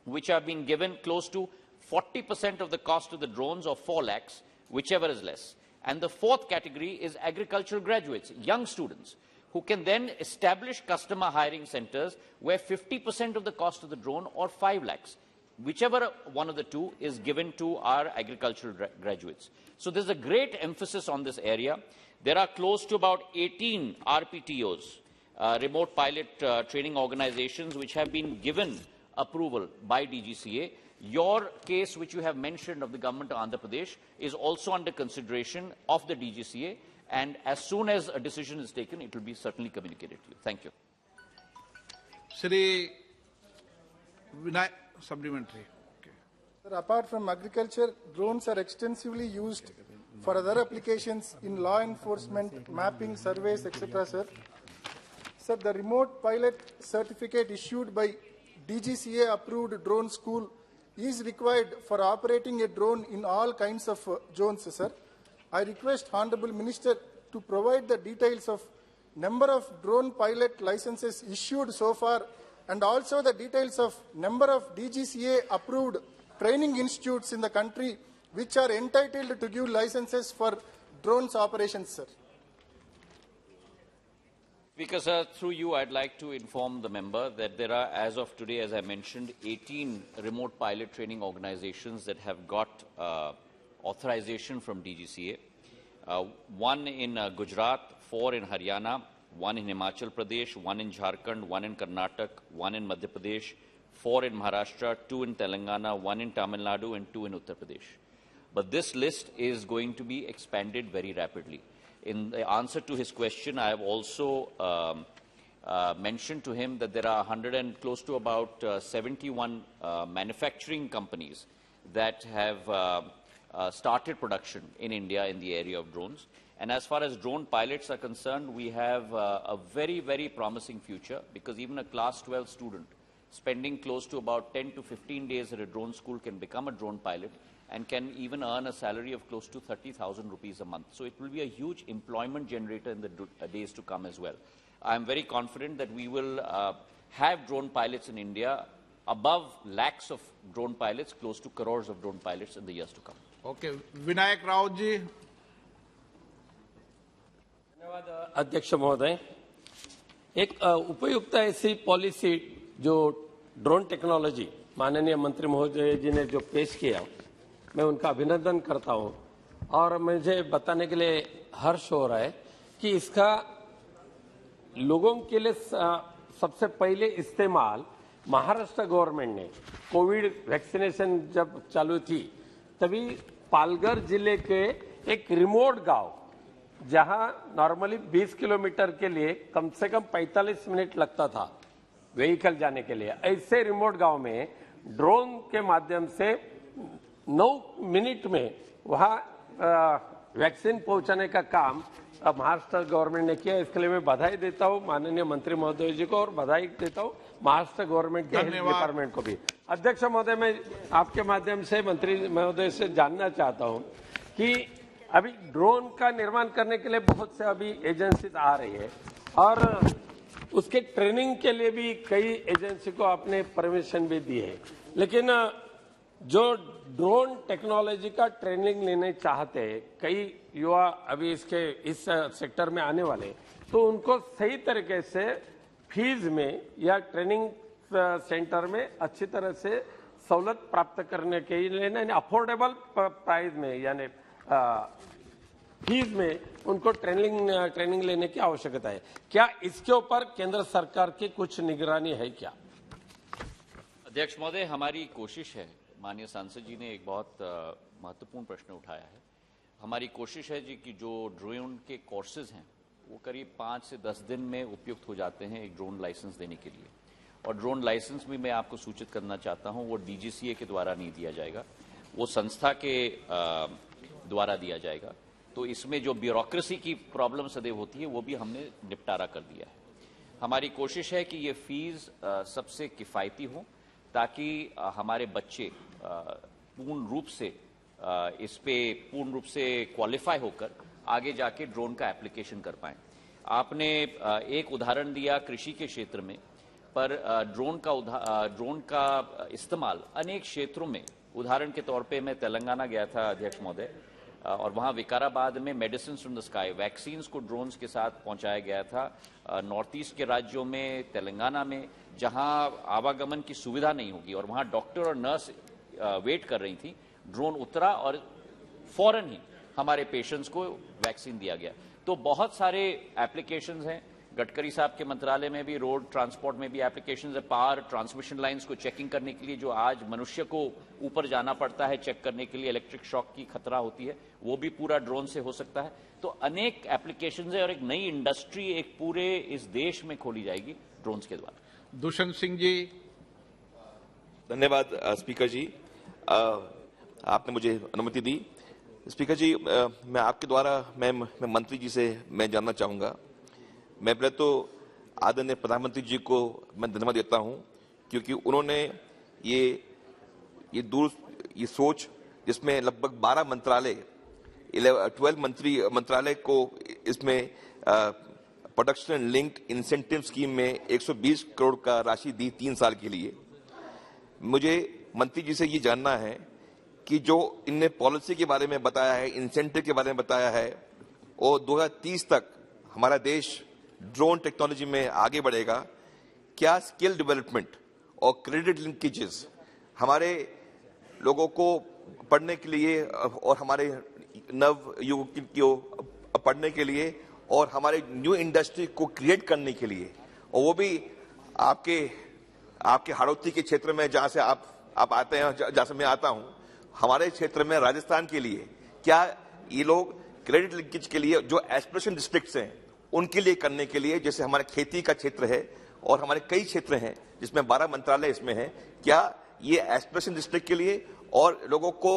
which are being given close to 40% of the cost of the drones, or 4 lakhs, whichever is less. And the fourth category is agricultural graduates, young students, who can then establish customer hiring centers where 50% of the cost of the drone, or 5 lakhs, whichever one of the two, is given to our agricultural graduates. So there's a great emphasis on this area. There are close to about 18 RPTOs, remote pilot training organizations, which have been given approval by DGCA. Your case, which you have mentioned, of the government of Andhra Pradesh, is also under consideration of the DGCA, and as soon as a decision is taken, it will be certainly communicated to you. Thank you. Shri Vinay, supplementary. Okay. Sir, apart from agriculture, drones are extensively used for other applications in law enforcement, mapping, surveys, etc., sir. Sir, the remote pilot certificate issued by DGCA approved drone school is required for operating a drone in all kinds of zones, sir. I request Honorable Minister to provide the details of number of drone pilot licenses issued so far and also the details of number of DGCA approved training institutes in the country which are entitled to give licenses for drones operations, sir? Speaker, sir, through you, I'd like to inform the member that there are, as of today, as I mentioned, 18 remote pilot training organizations that have got authorization from DGCA. One in Gujarat, 4 in Haryana, 1 in Himachal Pradesh, 1 in Jharkhand, 1 in Karnataka, 1 in Madhya Pradesh, 4 in Maharashtra, 2 in Telangana, 1 in Tamil Nadu, and 2 in Uttar Pradesh. But this list is going to be expanded very rapidly. In the answer to his question, I have also mentioned to him that there are 100 and close to about 71 manufacturing companies that have started production in India in the area of drones. And as far as drone pilots are concerned, we have a very, very promising future, because even a class 12 student spending close to about 10 to 15 days at a drone school can become a drone pilot and can even earn a salary of close to 30,000 rupees a month. So it will be a huge employment generator in the days to come as well. I am very confident that we will have drone pilots in India above lakhs of drone pilots, close to crores of drone pilots in the years to come. Okay, Vinayak Rao ji. धन्यवाद अध्यक्ष महोदय। एक उपयुक्त ऐसी policy जो drone technology माननीय मंत्री महोदय जी ने जो पेश किया, मैं उनका अभिनंदन करता हूं और मुझे बताने के लिए हर्ष हो रहा है कि इसका लोगों के लिए सबसे पहले इस्तेमाल महाराष्ट्र गवर्नमेंट ने कोविड वैक्सीनेशन जब चालू थी तभी पालघर जिले के एक रिमोट गांव, जहां नॉर्मली 20 किलोमीटर के लिए कम से कम 45 मिनट लगता था व्हीकल जाने के लिए, ऐसे रिमोट गांव में ड्रोन के माध्यम से 9 मिनट में वहां वैक्सीन पहुंचाने का काम महाराष्ट्र गवर्नमेंट ने किया। इसके लिए मैं बधाई देता हूं माननीय मंत्री महोदय जी को और बधाई देता हूं महाराष्ट्र गवर्नमेंट के हेल्थ डिपार्टमेंट को भी। अध्यक्ष महोदय, मैं आपके माध्यम से मंत्री महोदय से जानना चाहता हूं कि अभी ड्रोन का निर्माण करने के लिए बहुत से अभी एजेंसी आ रही है और उसके ट्रेनिंग के लिए भी कई एजेंसी को आपने परमिशन भी दी है, लेकिन जो ड्रोन टेक्नोलॉजी का ट्रेनिंग लेने चाहते हैं कई युवा अभी इस सेक्टर में आने वाले, तो उनको सही तरीके से फीस में या ट्रेनिंग सेंटर में अच्छी तरह से सहूलत प्राप्त करने के लिए अफोर्डेबल प्राइस में यानी फीस में उनको ट्रेनिंग लेने की आवश्यकता है। क्या इसके ऊपर केंद्र सरकार की कुछ निगरानी है क्या? अध्यक्ष महोदय, हमारी कोशिश है, माननीय सांसद जी ने एक बहुत महत्वपूर्ण प्रश्न उठाया है। हमारी कोशिश है जी कि जो ड्रोन के कोर्सेज हैं वो करीब 5 से 10 दिन में उपयुक्त हो जाते हैं एक ड्रोन लाइसेंस देने के लिए। और ड्रोन लाइसेंस भी मैं आपको सूचित करना चाहता हूं, वो डीजीसीए के द्वारा नहीं दिया जाएगा, वो संस्था के द्वारा दिया जाएगा। तो इसमें जो ब्यूरोक्रेसी की प्रॉब्लम सदैव होती है वो भी हमने निपटारा कर दिया है। हमारी कोशिश है कि ये फीस सबसे किफ़ायती हो ताकि हमारे बच्चे पूर्ण रूप से इस पे पूर्ण रूप से क्वालिफाई होकर आगे जाके ड्रोन का एप्लीकेशन कर पाएं। आपने एक उदाहरण दिया कृषि के क्षेत्र में, पर ड्रोन का इस्तेमाल अनेक क्षेत्रों में, उदाहरण के तौर पे मैं तेलंगाना गया था अध्यक्ष महोदय, और वहां विकाराबाद में medicine from the sky vaccines को ड्रोन्स के साथ पहुंचाया गया था। नॉर्थ ईस्ट के राज्यों में, तेलंगाना में, जहां आवागमन की सुविधा नहीं होगी और वहां डॉक्टर और नर्स वेट कर रही थी, ड्रोन उतरा और फौरन ही हमारे पेशेंट्स को वैक्सीन दिया गया। तो बहुत सारे एप्लीकेशंस हैं। गडकरी साहब के मंत्रालय में भी रोड ट्रांसपोर्ट में भी एप्लीकेशंस है। पावर ट्रांसमिशन लाइंस को चेकिंग करने के लिए जो आज मनुष्य को ऊपर जाना पड़ता है चेक करने के लिए, इलेक्ट्रिक शॉक की खतरा होती है, वो भी पूरा ड्रोन से हो सकता है। तो अनेक एप्लीकेशंस है और एक नई इंडस्ट्री एक पूरे इस देश में खोली जाएगी ड्रोन्स के द्वारा। दुष्यंत सिंह जी। धन्यवाद स्पीकर जी, आपने मुझे अनुमति दी। स्पीकर जी, मैं आपके द्वारा मैं मंत्री जी से मैं जानना चाहूंगा। मैं पहले तो आदरणीय प्रधानमंत्री जी को मैं धन्यवाद देता हूं क्योंकि उन्होंने ये सोच जिसमें लगभग 12 मंत्रालय 12 मंत्रालय को इसमें प्रोडक्शन लिंक्ड इंसेंटिव स्कीम में 120 करोड़ का राशि दी 3 साल के लिए। मुझे मंत्री जी से ये जानना है कि जो इनने पॉलिसी के बारे में बताया है, इंसेंटिव के बारे में बताया है, और 2030 तक हमारा देश ड्रोन टेक्नोलॉजी में आगे बढ़ेगा, क्या स्किल डेवलपमेंट और क्रेडिट लिंकेजेस हमारे लोगों को पढ़ने के लिए और हमारे नव युवक को पढ़ने के लिए और हमारे न्यू इंडस्ट्री को क्रिएट करने के लिए, और वो भी आपके हाड़ौती के क्षेत्र में जहां से आप आते हैं, जहां से मैं आता हूं, हमारे क्षेत्र में राजस्थान के लिए, क्या ये लोग क्रेडिट लिंकेज के लिए जो एस्पिरेशन डिस्ट्रिक्ट्स हैं उनके लिए करने के लिए, जैसे हमारे खेती का क्षेत्र है और हमारे कई क्षेत्र हैं जिसमें 12 मंत्रालय इसमें हैं, क्या ये एस्पिरेशन डिस्ट्रिक्ट के लिए और लोगों को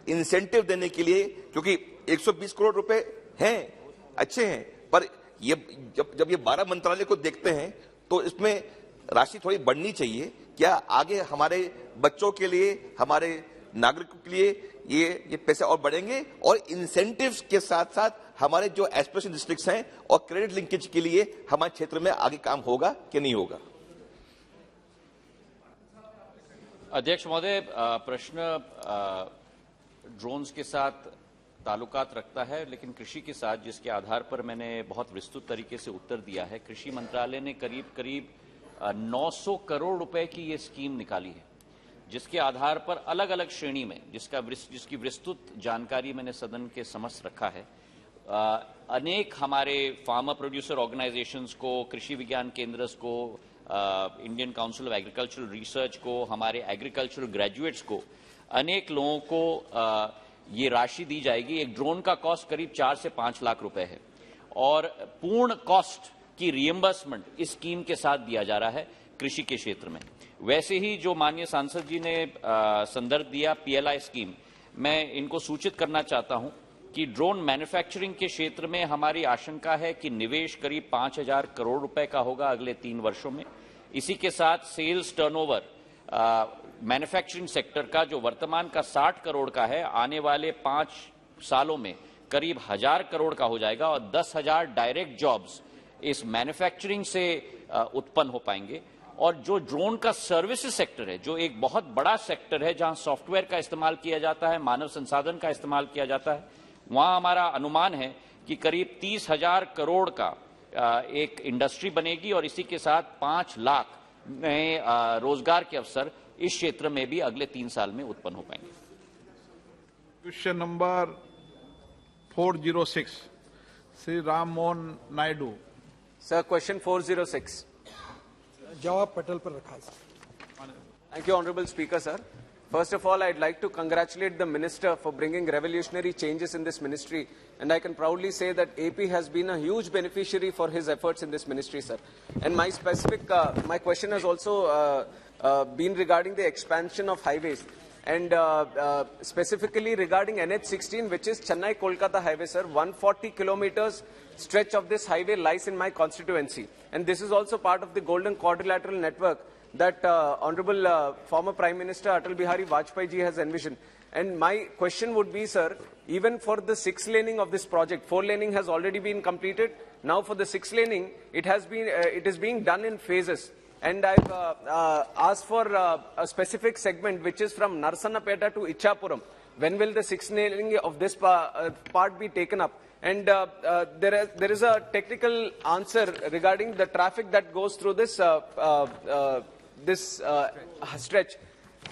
इंसेंटिव देने के लिए, क्योंकि 120 करोड़ रुपए हैं, अच्छे हैं, पर ये जब ये 12 मंत्रालय को देखते हैं तो इसमें राशि थोड़ी बढ़नी चाहिए। क्या आगे हमारे बच्चों के लिए, हमारे नागरिकों के लिए ये पैसे और बढ़ेंगे, और इंसेंटिव्स के साथ साथ हमारे जो एस्पिरेशन डिस्ट्रिक्ट्स हैं और क्रेडिट लिंकेज के लिए हमारे क्षेत्र में आगे काम होगा कि नहीं होगा? अध्यक्ष महोदय, प्रश्न ड्रोन्स के साथ ताल्लुकात रखता है, लेकिन कृषि के साथ, जिसके आधार पर मैंने बहुत विस्तृत तरीके से उत्तर दिया है। कृषि मंत्रालय ने करीब 900 करोड़ रुपए की ये स्कीम निकाली है, जिसके आधार पर अलग अलग श्रेणी में, जिसकी विस्तृत जानकारी मैंने सदन के समक्ष रखा है, अनेक हमारे फार्मर प्रोड्यूसर ऑर्गेनाइजेशंस को, कृषि विज्ञान केंद्र्स को, Indian council of agricultural research को, हमारे एग्रीकल्चरल ग्रेजुएट्स को, अनेक लोगों को ये राशि दी जाएगी। एक ड्रोन का कॉस्ट करीब 4 से 5 लाख रुपए है, और पूर्ण कॉस्ट की रियम्बर्समेंट इस स्कीम के साथ दिया जा रहा है कृषि के क्षेत्र में। वैसे ही जो माननीय सांसद जी ने संदर्भ दिया PLI स्कीम, मैं इनको सूचित करना चाहता हूं कि ड्रोन मैन्युफैक्चरिंग के क्षेत्र में हमारी आशंका है कि निवेश करीब 5000 करोड़ रुपए का होगा अगले 3 वर्षों में। इसी के साथ सेल्स टर्नओवर मैन्युफैक्चरिंग सेक्टर का, जो वर्तमान का 60 करोड़ का है, आने वाले 5 सालों में करीब 1000 करोड़ का हो जाएगा, और 10,000 डायरेक्ट जॉब्स इस मैन्युफैक्चरिंग से उत्पन्न हो पाएंगे। और जो ड्रोन का सर्विसेज सेक्टर है, जो एक बहुत बड़ा सेक्टर है, जहां सॉफ्टवेयर का इस्तेमाल किया जाता है, मानव संसाधन का इस्तेमाल किया जाता है, वहां हमारा अनुमान है कि करीब 30,000 करोड़ का एक इंडस्ट्री बनेगी, और इसी के साथ 5 लाख नए रोजगार के अवसर इस क्षेत्र में भी अगले 3 साल में उत्पन्न हो पाएंगे। Question number 406, Shri Ram Mohan Naidu. Sir, question 406 जवाब पटेल पर रखा है। Thank you, Honorable Speaker, sir. First of all, I'd like to congratulate the Minister for bringing revolutionary changes in this ministry, and I can proudly say that AP has been a huge beneficiary for his efforts in this ministry, sir. And my question has also been regarding the expansion of highways, and specifically regarding NH16, which is Chennai-Kolkata highway, sir. 140 kilometers stretch of this highway lies in my constituency, and this is also part of the Golden Quadrilateral Network that Honorable former Prime Minister Atal Bihari Vajpayee ji has envisioned. And my question would be, sir, even for the 6 laning of this project, 4 laning has already been completed. Now for the 6 laning, it is being done in phases. And I've asked for a specific segment which is from Narsanapeta to Ichapuram. When will the 6 laning of this part be taken up? And there is a technical answer regarding the traffic that goes through this stretch.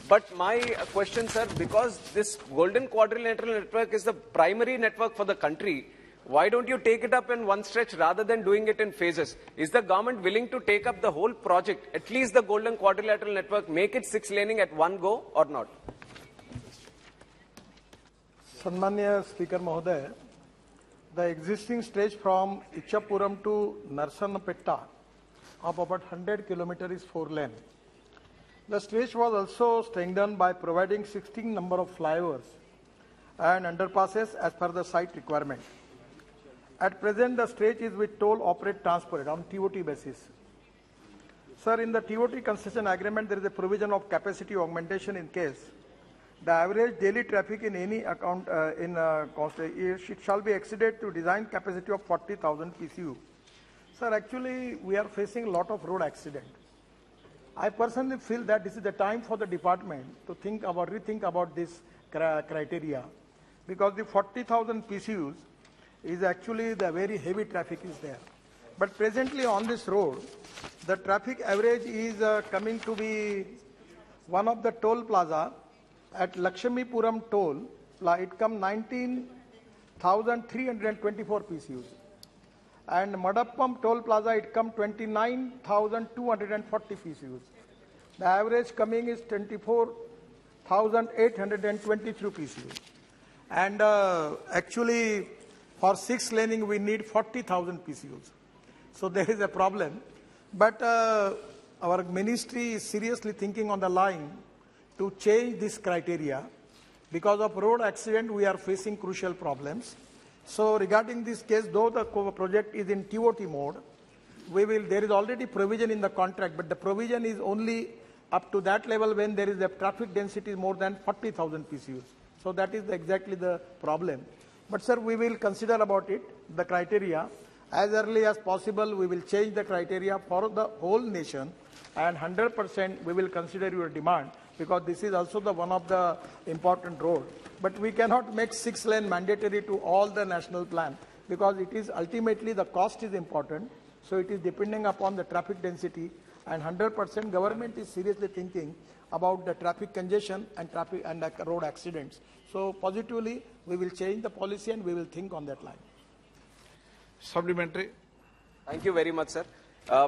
But my question, sir, because this Golden Quadrilateral Network is the primary network for the country, why don't you take it up in one stretch rather than doing it in phases? Is the government willing to take up the whole project, at least the Golden Quadrilateral Network, make it 6 laning at one go or not? Sanmanya Speaker Mahoday, the existing stretch from Ichapuram to Narsanapetta of about 100 kilometers is 4 lane. The stretch was also strengthened by providing 16 number of flyovers and underpasses as per the site requirement. At present, the stretch is with toll operate transport on TOT basis. Sir, in the TOT concession agreement, there is a provision of capacity augmentation in case the average daily traffic in any account it shall be exceeded to design capacity of 40,000 PCU. Sir, actually, we are facing a lot of road accident. I personally feel that this is the time for the department to rethink about this criteria, because the 40,000 PCUs is actually the very heavy traffic is there. But presently on this road, the traffic average is coming to be one of the toll plaza at Lakshmipuram toll, it comes 19,324 PCUs. And Madappam toll plaza, it comes 29,240 PCUs. The average coming is 24,823 PCUs. And actually, for 6 laning, we need 40,000 PCUs. So there is a problem. But our ministry is seriously thinking on the line to change this criteria. Because of road accident, we are facing crucial problems. So regarding this case, though the project is in TOT mode, there is already provision in the contract, but the provision is only up to that level when there is a traffic density more than 40,000 PCUs. So that is exactly the problem. But sir, we will consider about it, the criteria. As early as possible, we will change the criteria for the whole nation, and 100% we will consider your demand, because this is also the one of the important road. But we cannot make 6 lane mandatory to all the national plan, because it is ultimately the cost is important. So it is depending upon the traffic density, and 100% government is seriously thinking about the traffic congestion and traffic and road accidents. So positively, we will change the policy and we will think on that line. Supplementary. Thank you very much, sir.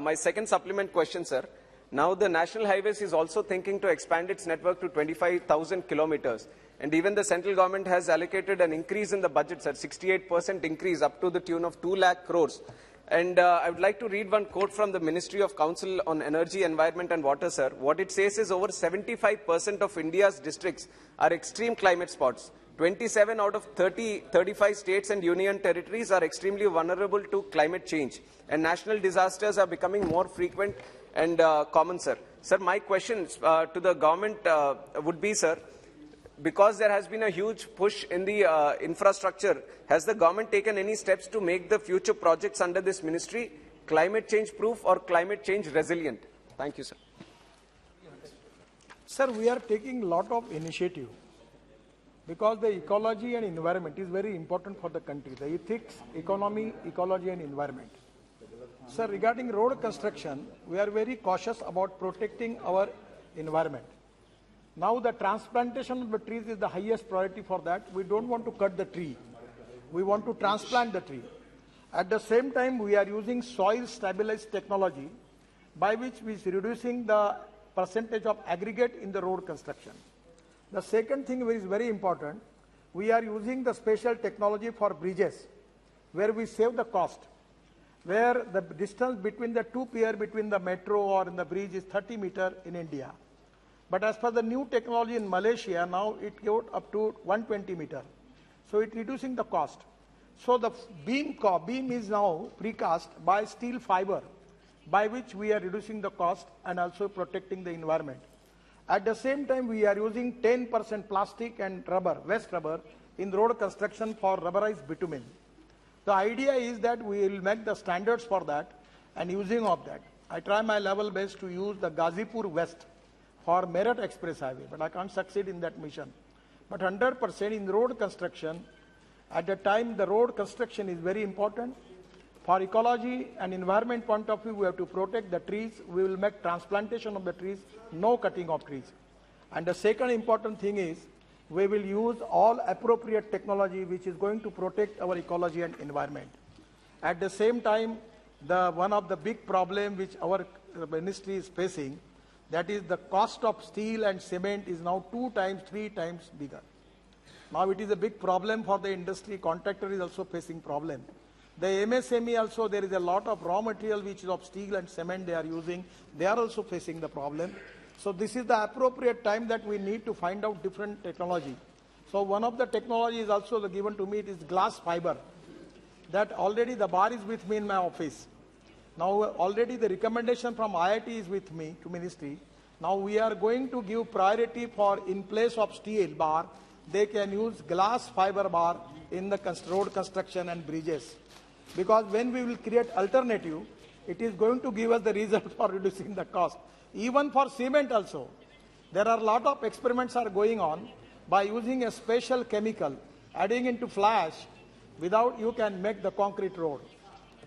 My second supplement question, sir. Now the National Highways is also thinking to expand its network to 25,000 kilometers. And even the central government has allocated an increase in the budget, sir, 68% increase up to the tune of 2 lakh crores. And I would like to read one quote from the Ministry of Council on Energy, Environment and Water, sir. What it says is over 75% of India's districts are extreme climate spots. 27 out of 35 states and union territories are extremely vulnerable to climate change. And national disasters are becoming more frequent and common, sir. Sir, my questions to the government would be, sir, because there has been a huge push in the infrastructure, has the government taken any steps to make the future projects under this ministry climate change proof or climate change resilient? Thank you, sir. Sir, we are taking a lot of initiative, because the ecology and environment is very important for the country. The ethics, economy, ecology and environment. Sir, regarding road construction, we are very cautious about protecting our environment. Now the transplantation of the trees is the highest priority for that. We don't want to cut the tree. We want to transplant the tree. At the same time, we are using soil stabilized technology, by which we is reducing the percentage of aggregate in the road construction. The second thing which is very important, we are using the special technology for bridges, where we save the cost, where the distance between the two pier between the metro or in the bridge is 30 meters in India. But as per the new technology in Malaysia, now it goes up to 120 meters. So it reducing the cost. So the beam is now precast by steel fiber, by which we are reducing the cost and also protecting the environment. At the same time, we are using 10% plastic and rubber, waste rubber, in road construction for rubberized bitumen. The idea is that we will make the standards for that and using of that. I try my level best to use the Gazipur West for Meerut Express Highway, but I can't succeed in that mission. But 100% in road construction, at the time the road construction is very important. For ecology and environment point of view, we have to protect the trees. We will make transplantation of the trees, no cutting of trees. And the second important thing is, we will use all appropriate technology which is going to protect our ecology and environment. At the same time, one of the big problem which our ministry is facing, that is the cost of steel and cement is now 2 times, 3 times bigger. Now it is a big problem for the industry. Contractor is also facing problem. The MSME also, there is a lot of raw material which is of steel and cement they are using. They are also facing the problem. So this is the appropriate time that we need to find out different technology. So one of the technologies also given to me, it is glass fiber. That already the bar is with me in my office. Now already the recommendation from IIT is with me to ministry. Now we are going to give priority for, in place of steel bar, they can use glass fiber bar in the road construction and bridges. Because when we will create alternative, it is going to give us the result for reducing the cost. Even for cement also, there are a lot of experiments are going on by using a special chemical, adding into flash, without you can make the concrete road.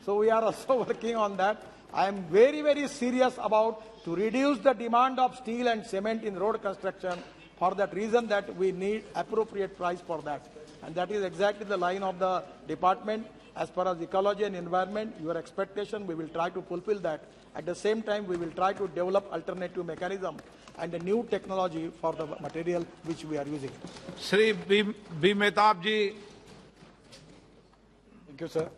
So we are also working on that. I am very, very serious about to reduce the demand of steel and cement in road construction. For that reason that we need appropriate price for that. And that is exactly the line of the department. As far as ecology and environment, your expectation, we will try to fulfill that. At the same time, we will try to develop alternative mechanism and a new technology for the material which we are using. Shri B. Mehtab ji. Thank you, sir.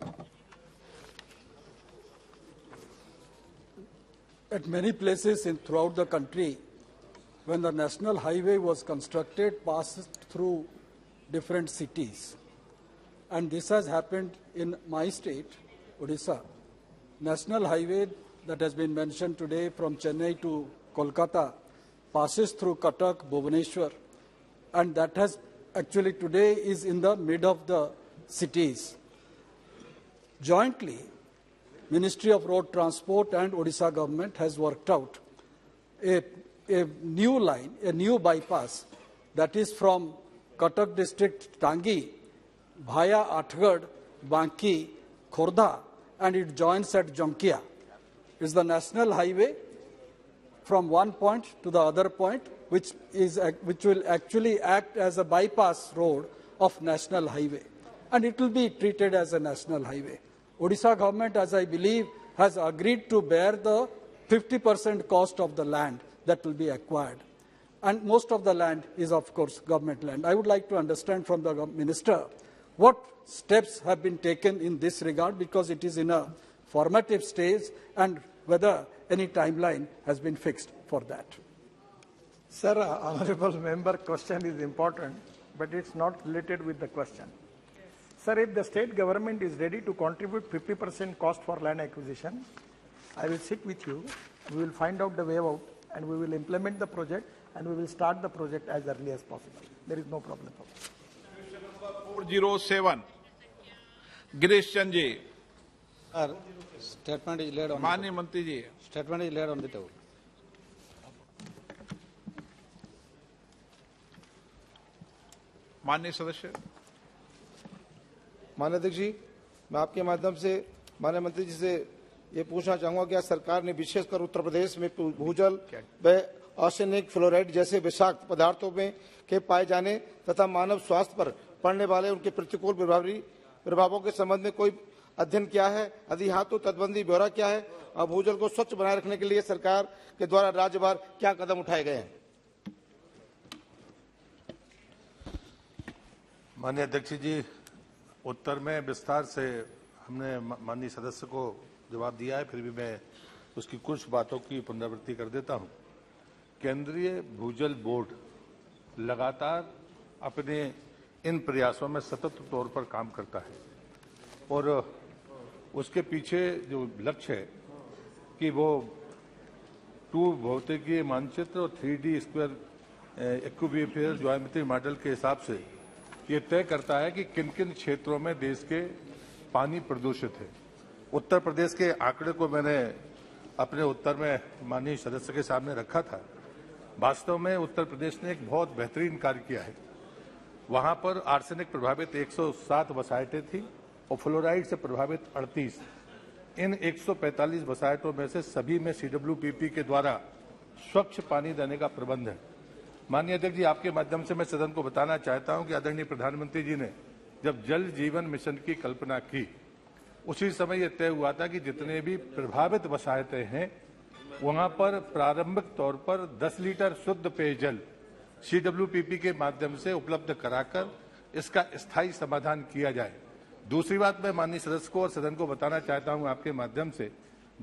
At many places throughout the country, when the national highway was constructed, passed through different cities. And this has happened in my state, Odisha. National highway that has been mentioned today from Chennai to Kolkata passes through Cuttack, Bhubaneswar, and that has actually today is in the mid of the cities. Jointly, Ministry of Road Transport and Odisha government has worked out a new line, a new bypass that is from Cuttack district, Tangi, via Athgad, Banki, Khordha, and it joins at Jonkia. It's the national highway from one point to the other point, which will actually act as a bypass road of national highway, and it will be treated as a national highway. Odisha government, as I believe, has agreed to bear the 50% cost of the land that will be acquired. And most of the land is, of course, government land. I would like to understand from the Minister what steps have been taken in this regard, because it is in a formative stage, and whether any timeline has been fixed for that. Sir, honorable member, question is important, but it's not related with the question. Sir, if the state government is ready to contribute 50% cost for land acquisition, I will sit with you, we will find out the way out, and we will implement the project, and we will start the project as early as possible. There is no problem. 407, Girish Chand ji. Sir, statement is laid on Mani Mantri ji. Statement is laid on the table. माननीय सदस्य। माननीय अध्यक्ष जी, मैं आपके माध्यम से माननीय मंत्री जी से ये पूछना चाहूंगा कि सरकार ने विशेषकर उत्तर प्रदेश में भूजल व आर्सेनिक, फ्लोराइड जैसे विषाक्त पदार्थों में के पाए जाने तथा मानव स्वास्थ्य पर पड़ने वाले उनके प्रतिकूल प्रभावों के संबंध में कोई अध्ययन किया है? यदि हाँ, तो तटबंधी ब्यौरा क्या है और भूजल को स्वच्छ बनाए रखने के लिए सरकार के द्वारा राज्य भर क्या कदम उठाए गए हैं? माननीय अध्यक्ष जी, उत्तर में विस्तार से हमने माननीय सदस्य को जवाब दिया है, फिर भी मैं उसकी कुछ बातों की पुनरावृत्ति कर देता हूं। केंद्रीय भूजल बोर्ड लगातार अपने इन प्रयासों में सतत तौर पर काम करता है और उसके पीछे जो लक्ष्य है कि वो 2 भौतिकीय मानचित्र और 3D स्क्वायर इक्विफियर ज्योमेट्री मॉडल के हिसाब से ये तय करता है कि किन किन क्षेत्रों में देश के पानी प्रदूषित है। उत्तर प्रदेश के आंकड़े को मैंने अपने उत्तर में माननीय सदस्य के सामने रखा था। वास्तव में उत्तर प्रदेश ने एक बहुत बेहतरीन कार्य किया है। वहां पर आर्सेनिक प्रभावित 107 वसाहतें थी और फ्लोराइड से प्रभावित 38। इन 145 वसाहतों में से सभी में CWPP के द्वारा स्वच्छ पानी देने का प्रबंध है। माननीय अध्यक्ष जी, आपके माध्यम से मैं सदन को बताना चाहता हूं कि आदरणीय प्रधानमंत्री जी ने जब जल जीवन मिशन की कल्पना की, उसी समय यह तय हुआ था कि जितने भी प्रभावित वसाहतें हैं वहां पर प्रारंभिक तौर पर 10 लीटर शुद्ध पेयजल CWPP के माध्यम से उपलब्ध कराकर इसका स्थायी समाधान किया जाए। दूसरी बात, मैं माननीय सदस्य को और सदन को बताना चाहता हूं आपके माध्यम से,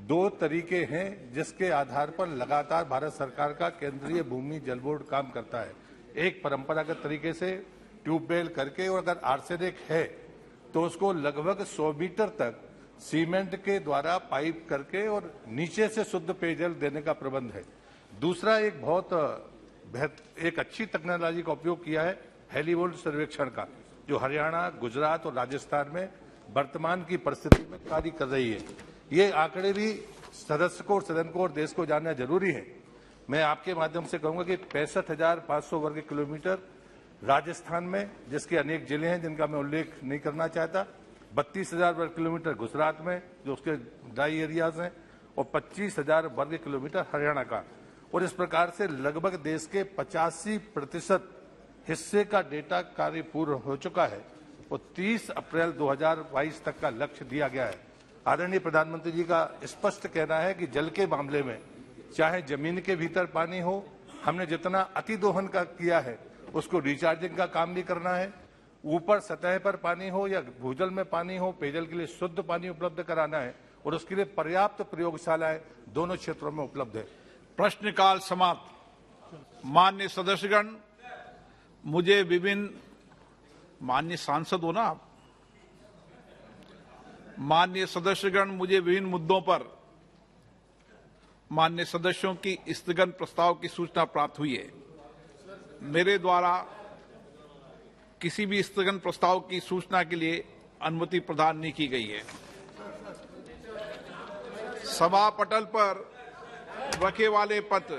2 तरीके हैं जिसके आधार पर लगातार भारत सरकार का केंद्रीय भूमि जल बोर्ड काम करता है। एक परंपरागत तरीके से ट्यूबवेल करके, और अगर आर्सेनिक है तो उसको लगभग 100 मीटर तक सीमेंट के द्वारा पाइप करके और नीचे से शुद्ध पेयजल देने का प्रबंध है। दूसरा एक अच्छी टेक्नोलॉजी का उपयोग किया है हेलीवोल्ट सर्वेक्षण का, जो हरियाणा, गुजरात और राजस्थान में वर्तमान की परिस्थिति में कार्य कर रही है। ये आंकड़े भी सदस्य को और सदन को और देश को जानना जरूरी है। मैं आपके माध्यम से कहूंगा कि 65,500 वर्ग किलोमीटर राजस्थान में, जिसके अनेक जिले हैं जिनका मैं उल्लेख नहीं करना चाहता, 32,000 वर्ग किलोमीटर गुजरात में जो उसके ड्राई एरियाज हैं, और 25,000 वर्ग किलोमीटर हरियाणा का। और इस प्रकार से लगभग देश के 85% हिस्से का डेटा कार्य पूर्ण हो चुका है और 30 अप्रैल 2022 तक का लक्ष्य दिया गया है। आदरणीय प्रधानमंत्री जी का स्पष्ट कहना है कि जल के मामले में चाहे जमीन के भीतर पानी हो, हमने जितना अतिदोहन का किया है उसको रिचार्जिंग का काम भी करना है। ऊपर सतह पर पानी हो या भूजल में पानी हो, पेयजल के लिए शुद्ध पानी उपलब्ध कराना है और उसके लिए पर्याप्त प्रयोगशालाएं दोनों क्षेत्रों में उपलब्ध है। प्रश्नकाल समाप्त। माननीय सदस्यगण, मुझे विभिन्न, माननीय सांसद हो ना आप, माननीय सदस्यगण, मुझे विभिन्न मुद्दों पर माननीय सदस्यों की स्थगन प्रस्ताव की सूचना प्राप्त हुई है। मेरे द्वारा किसी भी स्थगन प्रस्ताव की सूचना के लिए अनुमति प्रदान नहीं की गई है। सभा पटल पर रखे वाले पत्र